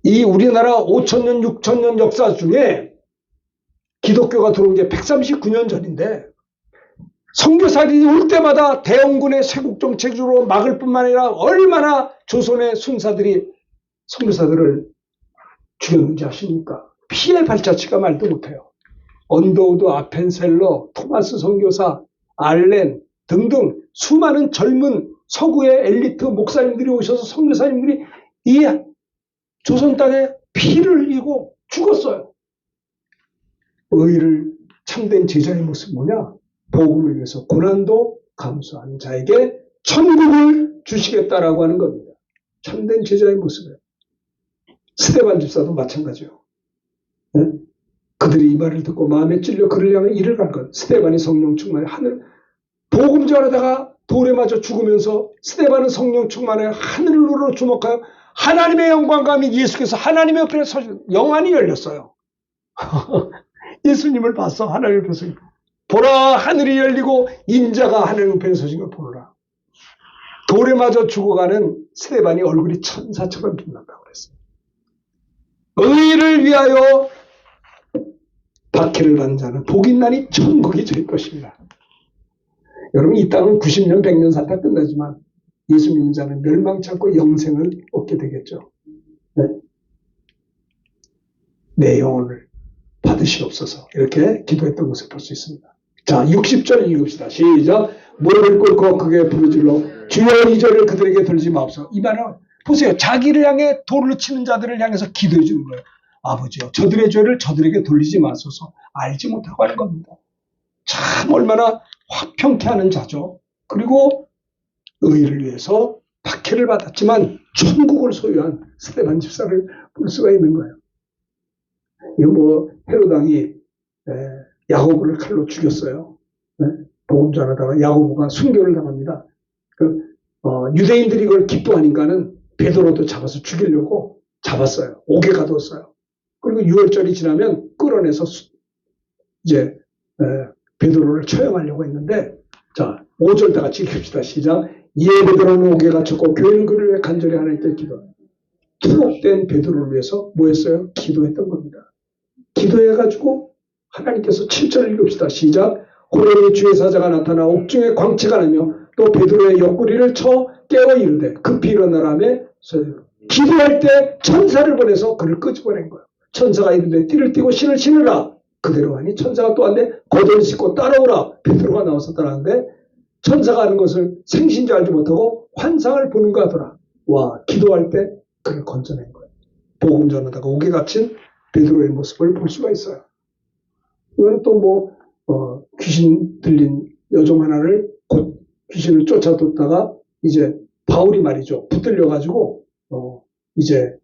이 우리나라 5천년 6천년 역사 중에 기독교가 들어온 게 139년 전인데 선교사들이 올 때마다 대원군의 쇄국정책으로 막을 뿐만 아니라 얼마나 조선의 순사들이 선교사들을 죽였는지 아십니까? 피해 발자취가 말도 못해요. 언더우드, 아펜셀러, 토마스 선교사, 알렌 등등 수많은 젊은 서구의 엘리트 목사님들이 오셔서 선교사님들이 이 조선 땅에 피를 흘리고 죽었어요. 의를 참된 제자의 모습은 뭐냐? 복음을 위해서 고난도 감수하는 자에게 천국을 주시겠다라고 하는 겁니다. 참된 제자의 모습이에요. 스데반 집사도 마찬가지예요. 네? 그들이 이 말을 듣고 마음에 찔려 그를 향해 이를 갈 것. 스데반이 성령 충만해 하늘 복음 전하다가 돌에 맞아 죽으면서 스데반은 성령 충만해 하늘로 주목하여 하나님의 영광과 및 예수께서 하나님의 옆에 서신 영안이 열렸어요. 예수님을 봤어. 하나님 앞에 서신. 보라, 하늘이 열리고 인자가 하나님 앞에 서신 걸 보라. 돌에 맞아 죽어가는 스데반이 얼굴이 천사처럼 빛난다고 그랬어요. 의를 위하여 박해를 받는 자는 복 있나니 천국이 저희 것입니다. 여러분, 이 땅은 90년, 100년 살다 끝나지만 예수 믿는 자는 멸망치 않고 영생을 얻게 되겠죠. 네? 내 영혼을 받으시옵소서. 이렇게 기도했던 것을 볼 수 있습니다. 자, 60절 읽읍시다. 시작. 무릎을 꿇고 크게 부르짖어 주여 이 절을 그들에게 들지 마옵소서. 이 말은 보세요. 자기를 향해 돌로 치는 자들을 향해서 기도해 주는 거예요. 아버지요, 저들의 죄를 저들에게 돌리지 마소서. 알지 못하고 하는 겁니다. 참 얼마나 화평케 하는 자죠. 그리고 의를 위해서 박해를 받았지만 천국을 소유한 스데반 집사를 볼 수가 있는 거예요. 이거 뭐 헤롯 왕이 야고보를 칼로 죽였어요. 복음 전하다가 야고보가 순교를 당합니다. 유대인들이 이걸 기뻐하니까는 베드로도 잡아서 죽이려고 잡았어요. 옥에 가뒀어요. 그리고 6월절이 지나면 끌어내서 이제 베드로를 처형하려고 했는데, 자, 5절 다 같이 읽읍시다. 시작. 이에 베드로는 옥에 갇혔고 교회는 그를 위해 간절히 하나님께 기도합니다. 투옥된 베드로를 위해서 뭐 했어요? 기도했던 겁니다. 기도해가지고 하나님께서 7절 읽읍시다. 시작. 호련히 주의 사자가 나타나 옥중에 광채가 나며 또 베드로의 옆구리를 쳐 깨워 이르되 급히 일어나라며 기도할 때 천사를 보내서 그를 끄집어낸 거예요. 천사가 이르되 띠를 띠고 신을 신으라. 그대로 하니 천사가 또 한데 겉옷을 씻고 따라오라. 베드로가 나와서 따라하는데 천사가 하는 것을 생신지 알지 못하고 환상을 보는가 하더라. 와, 기도할 때 그를 건져낸 거예요. 복음 전하다가 옥에 갇힌 베드로의 모습을 볼 수가 있어요. 이건 또 귀신 들린 여종 하나를 곧 귀신을 쫓아뒀다가 이제 바울이 말이죠. 붙들려가지고 이제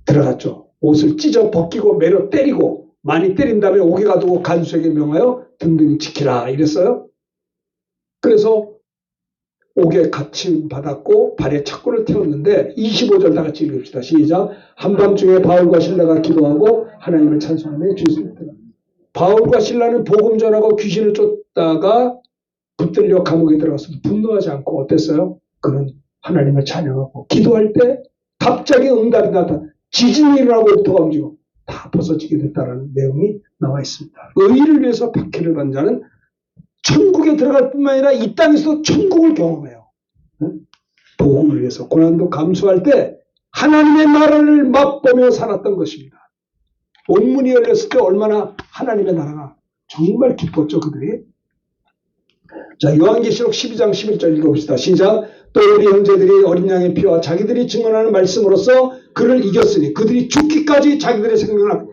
들어갔죠. 옷을 찢어 벗기고 매려 때리고 많이 때린 다음에 옥에 가두고 간수에게 명하여 든든히 지키라 이랬어요. 그래서 옥에 갇힘 받았고 발에 착고를 태웠는데 25절 다 같이 읽읍시다. 시작. 한밤중에 바울과 실라가 기도하고 하나님을 찬송하며 주였습니다. 바울과 실라는 복음 전하고 귀신을 쫓다가 붙들려 감옥에 들어갔어도 분노하지 않고 어땠어요? 그는 하나님을 찬양하고 기도할 때 갑자기 응답이 나타나 지진이 일어나고 옥토가 움직이고 다 벗어지게 됐다는 내용이 나와 있습니다. 의를 위해서 박해를 받는 자는 천국에 들어갈 뿐만 아니라 이 땅에서도 천국을 경험해요. 복음을 위해서 고난도 감수할 때 하나님의 나라를 맛보며 살았던 것입니다. 옥문이 열렸을 때 얼마나 하나님의 나라가 정말 기뻤죠, 그들이. 자, 요한계시록 12장 11절 읽어봅시다. 시작. 또 우리 형제들이 어린 양의 피와 자기들이 증언하는 말씀으로써 그를 이겼으니 그들이 죽기까지 자기들의 생명을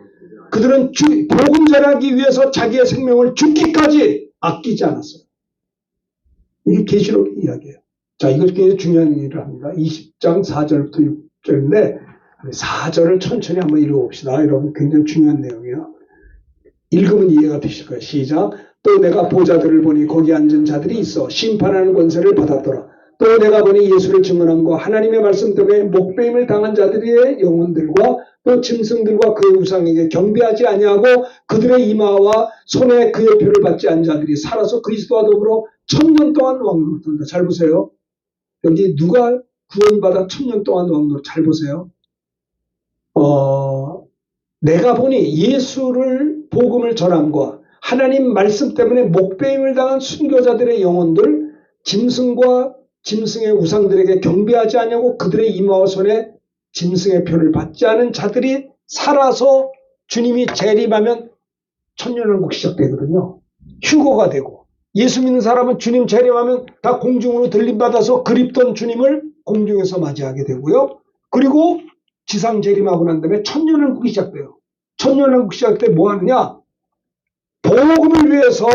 그들은 복음 전하기 위해서 자기의 생명을 죽기까지 아끼지 않았어요. 이게 계시록 이야기예요. 자, 이것 굉장히 중요한 일을 합니다. 20장 4절부터 6절인데 4절을 천천히 한번 읽어봅시다. 여러분, 굉장히 중요한 내용이에요. 읽으면 이해가 되실 거예요. 시작. 또 내가 보좌들을 보니 거기 앉은 자들이 있어 심판하는 권세를 받았더라. 또 내가 보니 예수를 증언함과 하나님의 말씀 때문에 목배임을 당한 자들의 영혼들과 또 짐승들과 그 우상에게 경배하지 아니하고 그들의 이마와 손에 그의 표를 받지 않은 자들이 살아서 그리스도와 더불어 1000년 동안 왕노릇 한다. 잘 보세요. 여기 누가 구원받아 1000년 동안 왕노릇. 잘 보세요. 내가 보니 예수를 복음을 전함과 하나님 말씀 때문에 목배임을 당한 순교자들의 영혼들, 짐승과 짐승의 우상들에게 경배하지 않냐고 그들의 이마와 손에 짐승의 표를 받지 않은 자들이 살아서 주님이 재림하면 천년왕국 시작되거든요. 휴거가 되고 예수 믿는 사람은 주님 재림하면 다 공중으로 들림받아서 그립던 주님을 공중에서 맞이하게 되고요. 그리고 지상 재림하고 난 다음에 천년왕국이 시작돼요. 천년왕국 시작 때 뭐 하느냐? 복음을 위해서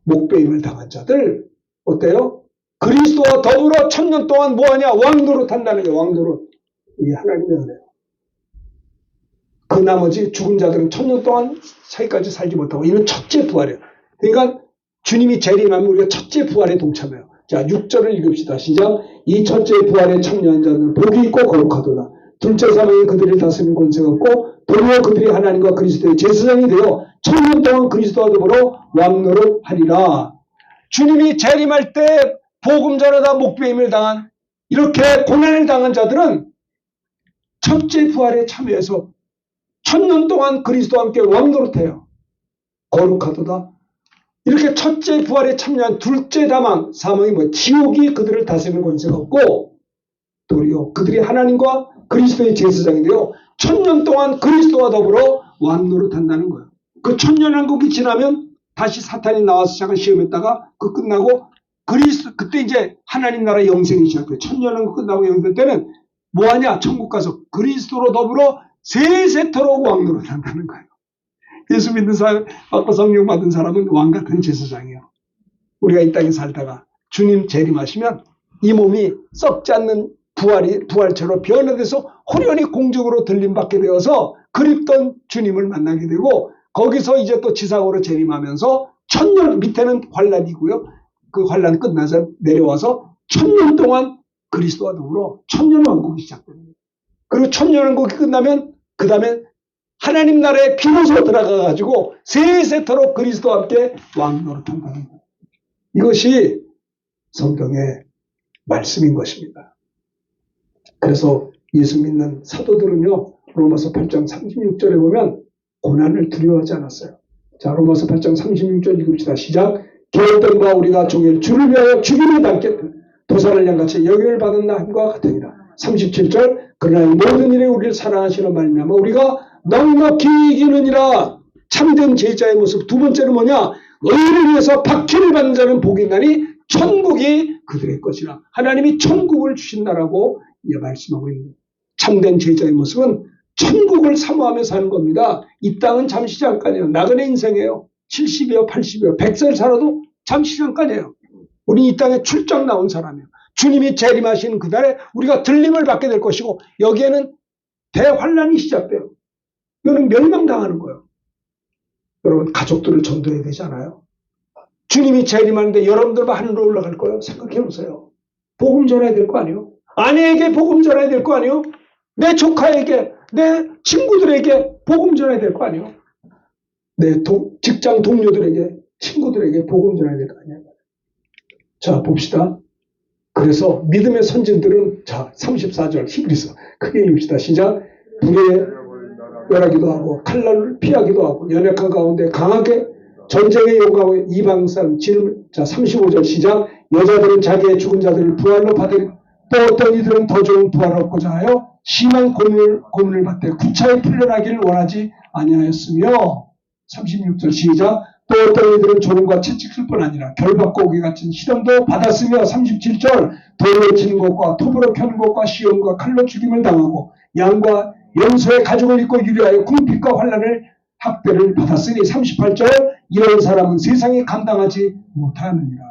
목배임을 당한 자들 어때요? 그리스도와 더불어 1000년 동안 뭐하냐? 왕노릇 한다는 게 왕노릇. 이게 하나님의 은혜예요. 그 나머지 죽은 자들은 1000년 동안 사이까지 살지 못하고 이는 첫째 부활이에요. 그러니까 주님이 재림하면 우리가 첫째 부활에 동참해요. 자, 6절을 읽읍시다. 시작. 이 첫째 부활에 참여한 자는 복이 있고 거룩하도다. 둘째 사망이 그들을 다스리는 권세가 없고 도리어 그들이 하나님과 그리스도의 제사장이 되어 천년 동안 그리스도와 더불어 왕노릇하리라. 주님이 재림할 때 복음 전하다 목배임을 당한 이렇게 고난을 당한 자들은 첫째 부활에 참여해서 천년 동안 그리스도와 함께 왕노릇해요. 거룩하도다. 이렇게 첫째 부활에 참여한 둘째 사망이 지옥이 그들을 다스리는 권세가 없고 도리어 그들이 하나님과 그리스도의 제사장이 되어 천년 동안 그리스도와 더불어 왕노릇한다는 거예요. 그 천년왕국이 지나면 다시 사탄이 나와서 시작한 시험했다가 그 끝나고 그때 이제 하나님 나라 영생이 시작돼요. 천년왕국 끝나고 영생 때는 뭐하냐? 천국 가서 그리스도로 더불어 세세토록 왕노릇한다는 거예요. 예수 믿는 사람, 아까 성령 받은 사람은 왕 같은 제사장이에요. 우리가 이 땅에 살다가 주님 재림하시면 이 몸이 썩지 않는 부활체로 변화돼서 호련히 공중으로 들림받게 되어서 그립던 주님을 만나게 되고 거기서 이제 또 지상으로 재림하면서 천년 밑에는 환란이고요. 그 환란 끝나서 내려와서 천년 동안 그리스도와 더불어 천년 왕국이 시작됩니다. 그리고 천년 왕국이 끝나면 그 다음에 하나님 나라에 비로소 들어가가지고 세세토록 그리스도와 함께 왕노릇한다는 거예요. 이것이 성경의 말씀인 것입니다. 그래서 예수 믿는 사도들은요, 로마서 8장 36절에 보면 고난을 두려워하지 않았어요. 자, 로마서 8장 36절 읽읍시다. 시작. 계획된 바 우리가 종일 주를 위하여 죽임을 당겠다. 도살을 양같이 여기를 받은 남과 같으니라. 37절. 그러나 이 모든 일에 우리를 사랑하시는 말미암아 우리가 넉넉히 이기느니라. 참된 제자의 모습. 두 번째는 뭐냐? 의를 위해서 박해를 받는 자는 복이 있나니 천국이 그들의 것이라. 하나님이 천국을 주신다라고 말씀하고 있는 거예요. 참된 제자의 모습은 천국을 사모하며 사는 겁니다. 이 땅은 잠시 잠깐이에요. 나그네 인생이에요. 70이요, 80이요, 100살 살아도 잠시 잠깐이에요. 우리 이 땅에 출장 나온 사람이에요. 주님이 재림하시는 그날에 우리가 들림을 받게 될 것이고 여기에는 대환란이 시작돼요. 이거는 멸망당하는 거예요. 여러분 가족들을 전도해야 되잖아요. 주님이 재림하는데 여러분들만 하늘로 올라갈 거예요? 생각해 보세요. 복음 전해야 될 거 아니에요? 아내에게 복음 전해야 될 거 아니에요? 내 조카에게, 내 친구들에게 복음 전해야 될 거 아니에요? 내 직장 동료들에게, 친구들에게 복음 전해야 될 거 아니에요? 자, 봅시다. 그래서 믿음의 선진들은, 자, 34절 히브리서 크게 읽읍시다. 시작. 불에 멸하기도 하고 칼날을 피하기도 하고 연약한 가운데 강하게 전쟁에 용감하고 이방 사람 자, 35절 시작. 여자들은 자기의 죽은 자들을 부활로 받으리. 또 어떤 이들은 더 좋은 부활을 얻고자 하여 심한 고문을 받되 구차히 풀려나기를 원하지 아니하였으며 36절 시작. 또 어떤 이들은 조롱과 채찍질 뿐 아니라 결박과 오기 같은 시련도 받았으며 37절 돌로 치는 것과 톱으로 켜는 것과 시험과 칼로 죽임을 당하고 양과 염소의 가죽을 입고 유리하여 궁핍과 환난을 학대를 받았으니 38절 이런 사람은 세상에 감당하지 못하느니라.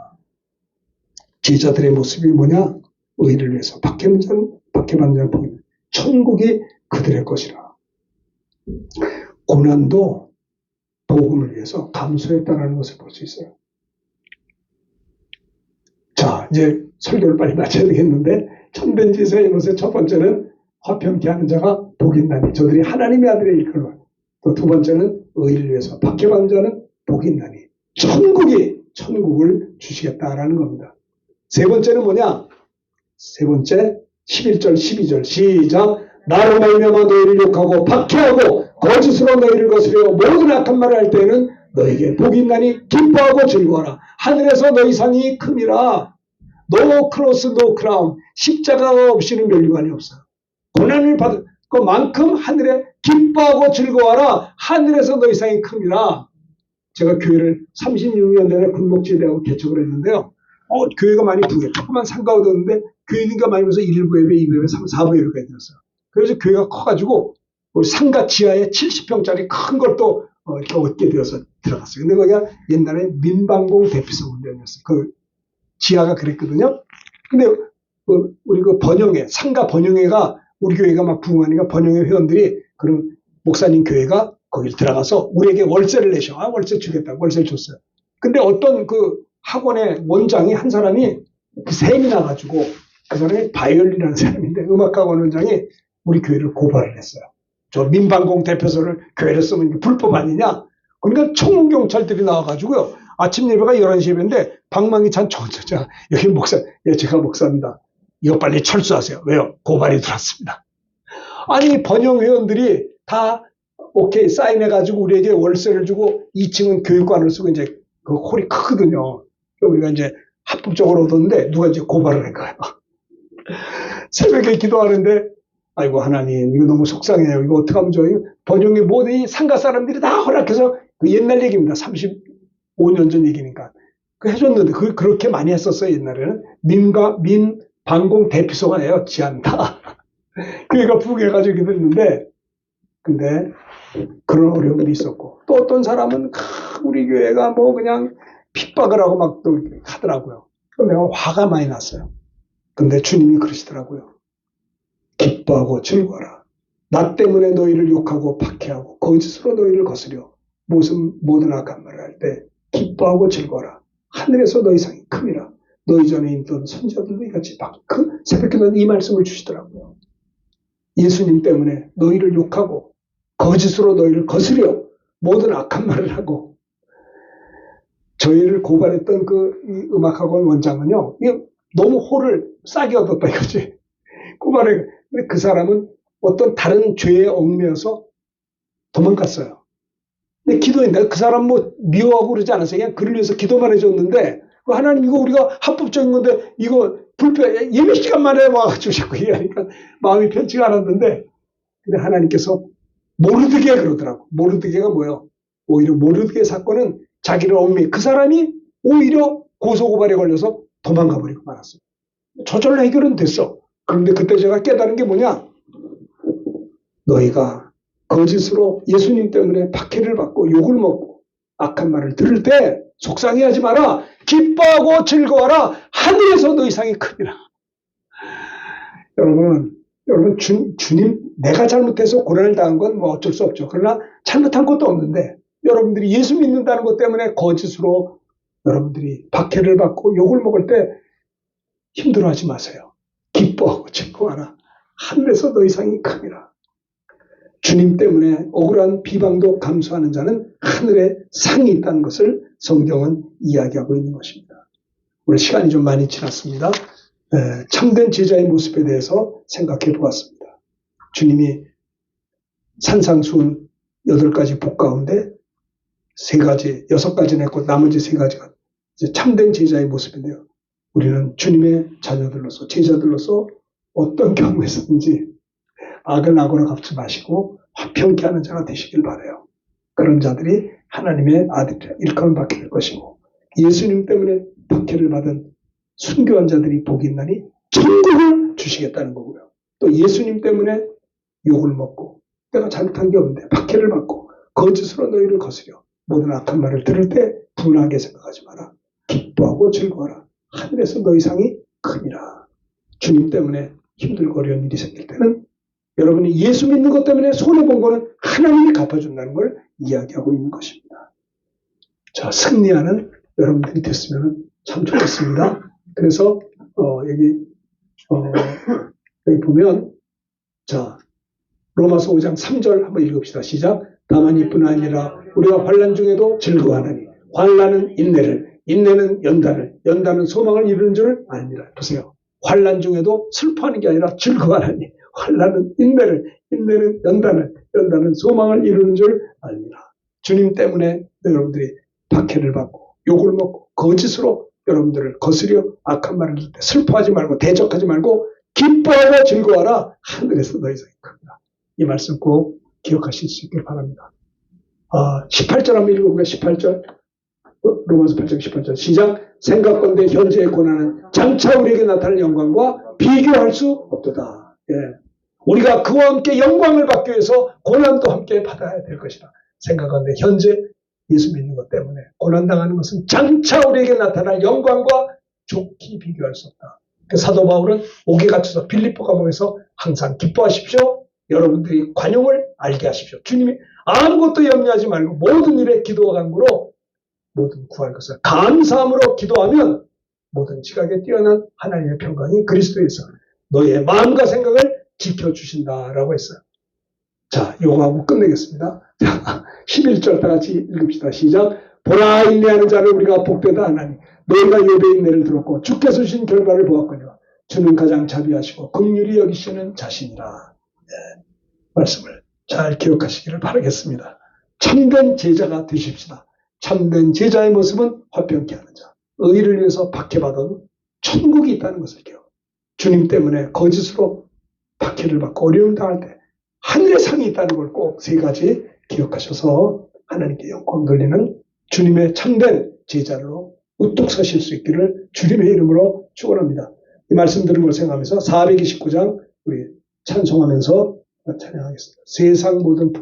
제자들의 모습이 뭐냐? 의를 위해서 박해받는 자는 복이 천국이 그들의 것이라. 고난도 복음을 위해서 감수했다는 것을 볼 수 있어요. 자, 이제 설교를 빨리 마쳐야 되겠는데 천변지서의 것의 첫 번째는 화평케 하는 자가 복이 있나니 저들이 하나님의 아들의 일컬어. 또 두 번째는 의를 위해서 박해받는 자는 복이 있나니 천국을 주시겠다라는 겁니다. 세 번째는 뭐냐? 세 번째 11절 12절 시작. 나로 말미암아 너희를 욕하고 박해하고 거짓으로 너희를 거스려 모든 악한 말을 할 때에는 너희에게 복이 있나니 기뻐하고 즐거워라. 하늘에서 너희 상이 큼이라. No cross, no crown. 십자가가 없이는 멸류관이 없어요. 고난을 받을 것만큼 하늘에 기뻐하고 즐거워라. 하늘에서 너희 상이 큼이라. 제가 교회를 36년 전에 군목지대하고 개척을 했는데요. 교회가 많이 부해. 조그만 상가가 되었는데 교회가 많이 면서 1부 예배, 2부 예배, 3, 4부 예배가 되었어요. 그래서 교회가 커가지고 우리 상가 지하에 70평짜리 큰 걸 또 이렇게 얻게 되어서 들어갔어요. 근데 거기가 옛날에 민방공 대피소 훈련이었어요. 그 지하가 그랬거든요. 근데 우리 그 번영회, 상가 번영회가 우리 교회가 막 부흥하니까 번영회 회원들이 그럼 목사님 교회가 거기를 들어가서 우리에게 월세를 내셔. 월세 주겠다고 월세를 줬어요. 근데 어떤 그 학원의 원장이 한 사람이 셈이 나가지고 그 사람이 바이올린이라는 사람인데 음악학원 원장이 우리 교회를 고발을 했어요. 저 민방공 대표소를 교회를 쓰면 불법 아니냐? 그러니까 청문경찰들이 나와가지고요. 아침 예배가 11시 예배인데 방망이 찬 청소자 여기 목사, 예, 제가 목사입니다. 이거 빨리 철수하세요. 왜요? 고발이 들어왔습니다. 아니 번영회원들이 다 오케이 사인해가지고 우리에게 월세를 주고 2층은 교육관을 쓰고 이제 그 홀이 크거든요. 우리가 이제 합법적으로 얻었는데 누가 이제 고발을 한 거예요. 새벽에 기도하는데 아이고 하나님 이거 너무 속상해요. 이거 어떡하면 좋아요. 번영회 모든 상가 사람들이 다 허락해서 그 옛날 얘기입니다. 35년 전 얘기니까. 그 해줬는데 그렇게 많이 했었어요. 옛날에는. 민방공 대피소가예요. 지한다. 그러니까 부흥해가지고 이렇게 됐는데 근데 그런 어려움이 있었고 또 어떤 사람은 우리 교회가 뭐 그냥 핍박을 하고 막 또 하더라고요. 그럼 내가 화가 많이 났어요. 근데 주님이 그러시더라고요. 기뻐하고 즐거워라. 나 때문에 너희를 욕하고 박해하고 거짓으로 너희를 거스려 모든 악한 말을 할 때 기뻐하고 즐거워라. 하늘에서 너희 상이 큼이라. 너희 전에 있던 선지자들도 이같이 새벽에는 이 말씀을 주시더라고요. 예수님 때문에 너희를 욕하고 거짓으로 너희를 거스려 모든 악한 말을 하고 저희를 고발했던 그 음악학원 원장은요. 너무 호를 싸게 얻었다 이거지. 고발해. 근데 그 사람은 어떤 다른 죄에 얽매여서 도망갔어요. 근데 기도했는데 그 사람 뭐 미워하고 그러지 않았어요. 그냥 그를 위해서 기도만 해줬는데 하나님 이거 우리가 합법적인 건데 이거 불편 예배 시간 만에 와가지고 자꾸 얘기하니까 마음이 편치가 않았는데 근데 하나님께서 모르드게 그러더라고. 모르드게가 뭐예요? 오히려 모르드게 사건은 자기를 얽매 그 사람이 오히려 고소고발에 걸려서 도망가 버리고 말았어요. 저절로 해결은 됐어. 그런데 그때 제가 깨달은 게 뭐냐? 너희가 거짓으로 예수님 때문에 박해를 받고 욕을 먹고 악한 말을 들을 때 속상해하지 마라. 기뻐하고 즐거워라. 하늘에서 너희 상이 크니라. 여러분 주님 내가 잘못해서 고난을 당한 건 뭐 어쩔 수 없죠. 그러나 잘못한 것도 없는데 여러분들이 예수 믿는다는 것 때문에 거짓으로 여러분들이 박해를 받고 욕을 먹을 때 힘들어하지 마세요. 기뻐하고 즐거워하라. 하늘에서 너희 상이 크니라. 주님 때문에 억울한 비방도 감수하는 자는 하늘에 상이 있다는 것을 성경은 이야기하고 있는 것입니다. 오늘 시간이 좀 많이 지났습니다. 참된 제자의 모습에 대해서 생각해 보았습니다. 주님이 산상수훈 8가지 복 가운데 3가지, 6가지는 했고 나머지 3가지가 이제 참된 제자의 모습인데요. 우리는 주님의 자녀들로서 제자들로서 어떤 경우에서든지 악은 악으로 갚지 마시고 화평케 하는 자가 되시길 바라요. 그런 자들이 하나님의 아들이라 일컬음 받게 될 것이고 예수님 때문에 박해를 받은 순교한 자들이 복이 있나니 천국을 주시겠다는 거고요. 또 예수님 때문에 욕을 먹고 내가 잘못한 게 없는데 박해를 받고 거짓으로 너희를 거스려 모든 악한 말을 들을 때 분하게 생각하지 마라. 기뻐하고 즐거워라. 하늘에서 너희 상이 크니라. 주님 때문에 힘들고 어려운 일이 생길 때는 여러분이 예수 믿는 것 때문에 손해본 거는 하나님이 갚아준다는 걸 이야기하고 있는 것입니다. 자, 승리하는 여러분들이 됐으면 참 좋겠습니다. 그래서 여기 보면 자 로마서 5장 3절 한번 읽읍시다. 시작. 다만 이뿐 아니라 우리가 환난 중에도 즐거워하나니 환난은 인내를 인내는 연단을 연단은 소망을 이루는 줄을 아니라. 보세요. 환난 중에도 슬퍼하는 게 아니라 즐거워하나니 환난은 인내를 인내는 연단을 연단은 소망을 이루는 줄 아니라. 주님 때문에 여러분들이 박해를 받고 욕을 먹고 거짓으로 여러분들을 거스려 악한 말을 할 때 슬퍼하지 말고 대적하지 말고 기뻐하고 즐거워하라. 하늘에서 너희 상이 크다. 이 말씀 꼭 기억하실 수 있길 바랍니다. 18절 한번 읽어볼까요? 18절 로마서 8장 18절 시작. 생각건대 현재의 고난은 장차 우리에게 나타날 영광과 비교할 수 없도다. 예. 우리가 그와 함께 영광을 받기 위해서 고난도 함께 받아야 될 것이다. 생각건대 현재 예수 믿는 것 때문에 고난당하는 것은 장차 우리에게 나타날 영광과 좋게 비교할 수 없다. 그 사도 바울은 옥에 갇혀서 빌립보 감옥에서 항상 기뻐하십시오. 여러분들이 관용을 알게 하십시오. 주님이 아무것도 염려하지 말고 모든 일에 기도와 간구로 모든 구할 것을 감사함으로 기도하면 모든 지각에 뛰어난 하나님의 평강이 그리스도에서 너희의 마음과 생각을 지켜주신다라고 했어요. 자, 요거 하고 끝내겠습니다. 자, 11절 다 같이 읽읍시다. 시작. 보라, 인내하는 자를 우리가 복되다 하나니 너희가 예배의 인내를 들었고 주께서 주신 결과를 보았거니와 주는 가장 자비하시고 긍휼히 여기시는 자신이라. 네, 말씀을 잘 기억하시기를 바라겠습니다. 참된 제자가 되십시다. 참된 제자의 모습은 화평케 하는 자, 의를 위해서 박해받은 천국이 있다는 것을 기억. 주님 때문에 거짓으로 박해를 받고 어려움 당할 때 하늘의 상이 있다는 걸 꼭 세 가지 기억하셔서 하나님께 영광 돌리는 주님의 참된 제자로 우뚝 서실 수 있기를 주님의 이름으로 축원합니다. 이 말씀 들은 걸 생각하면서 429장 우리 찬송하면서 찬양하겠습니다. 세상 모든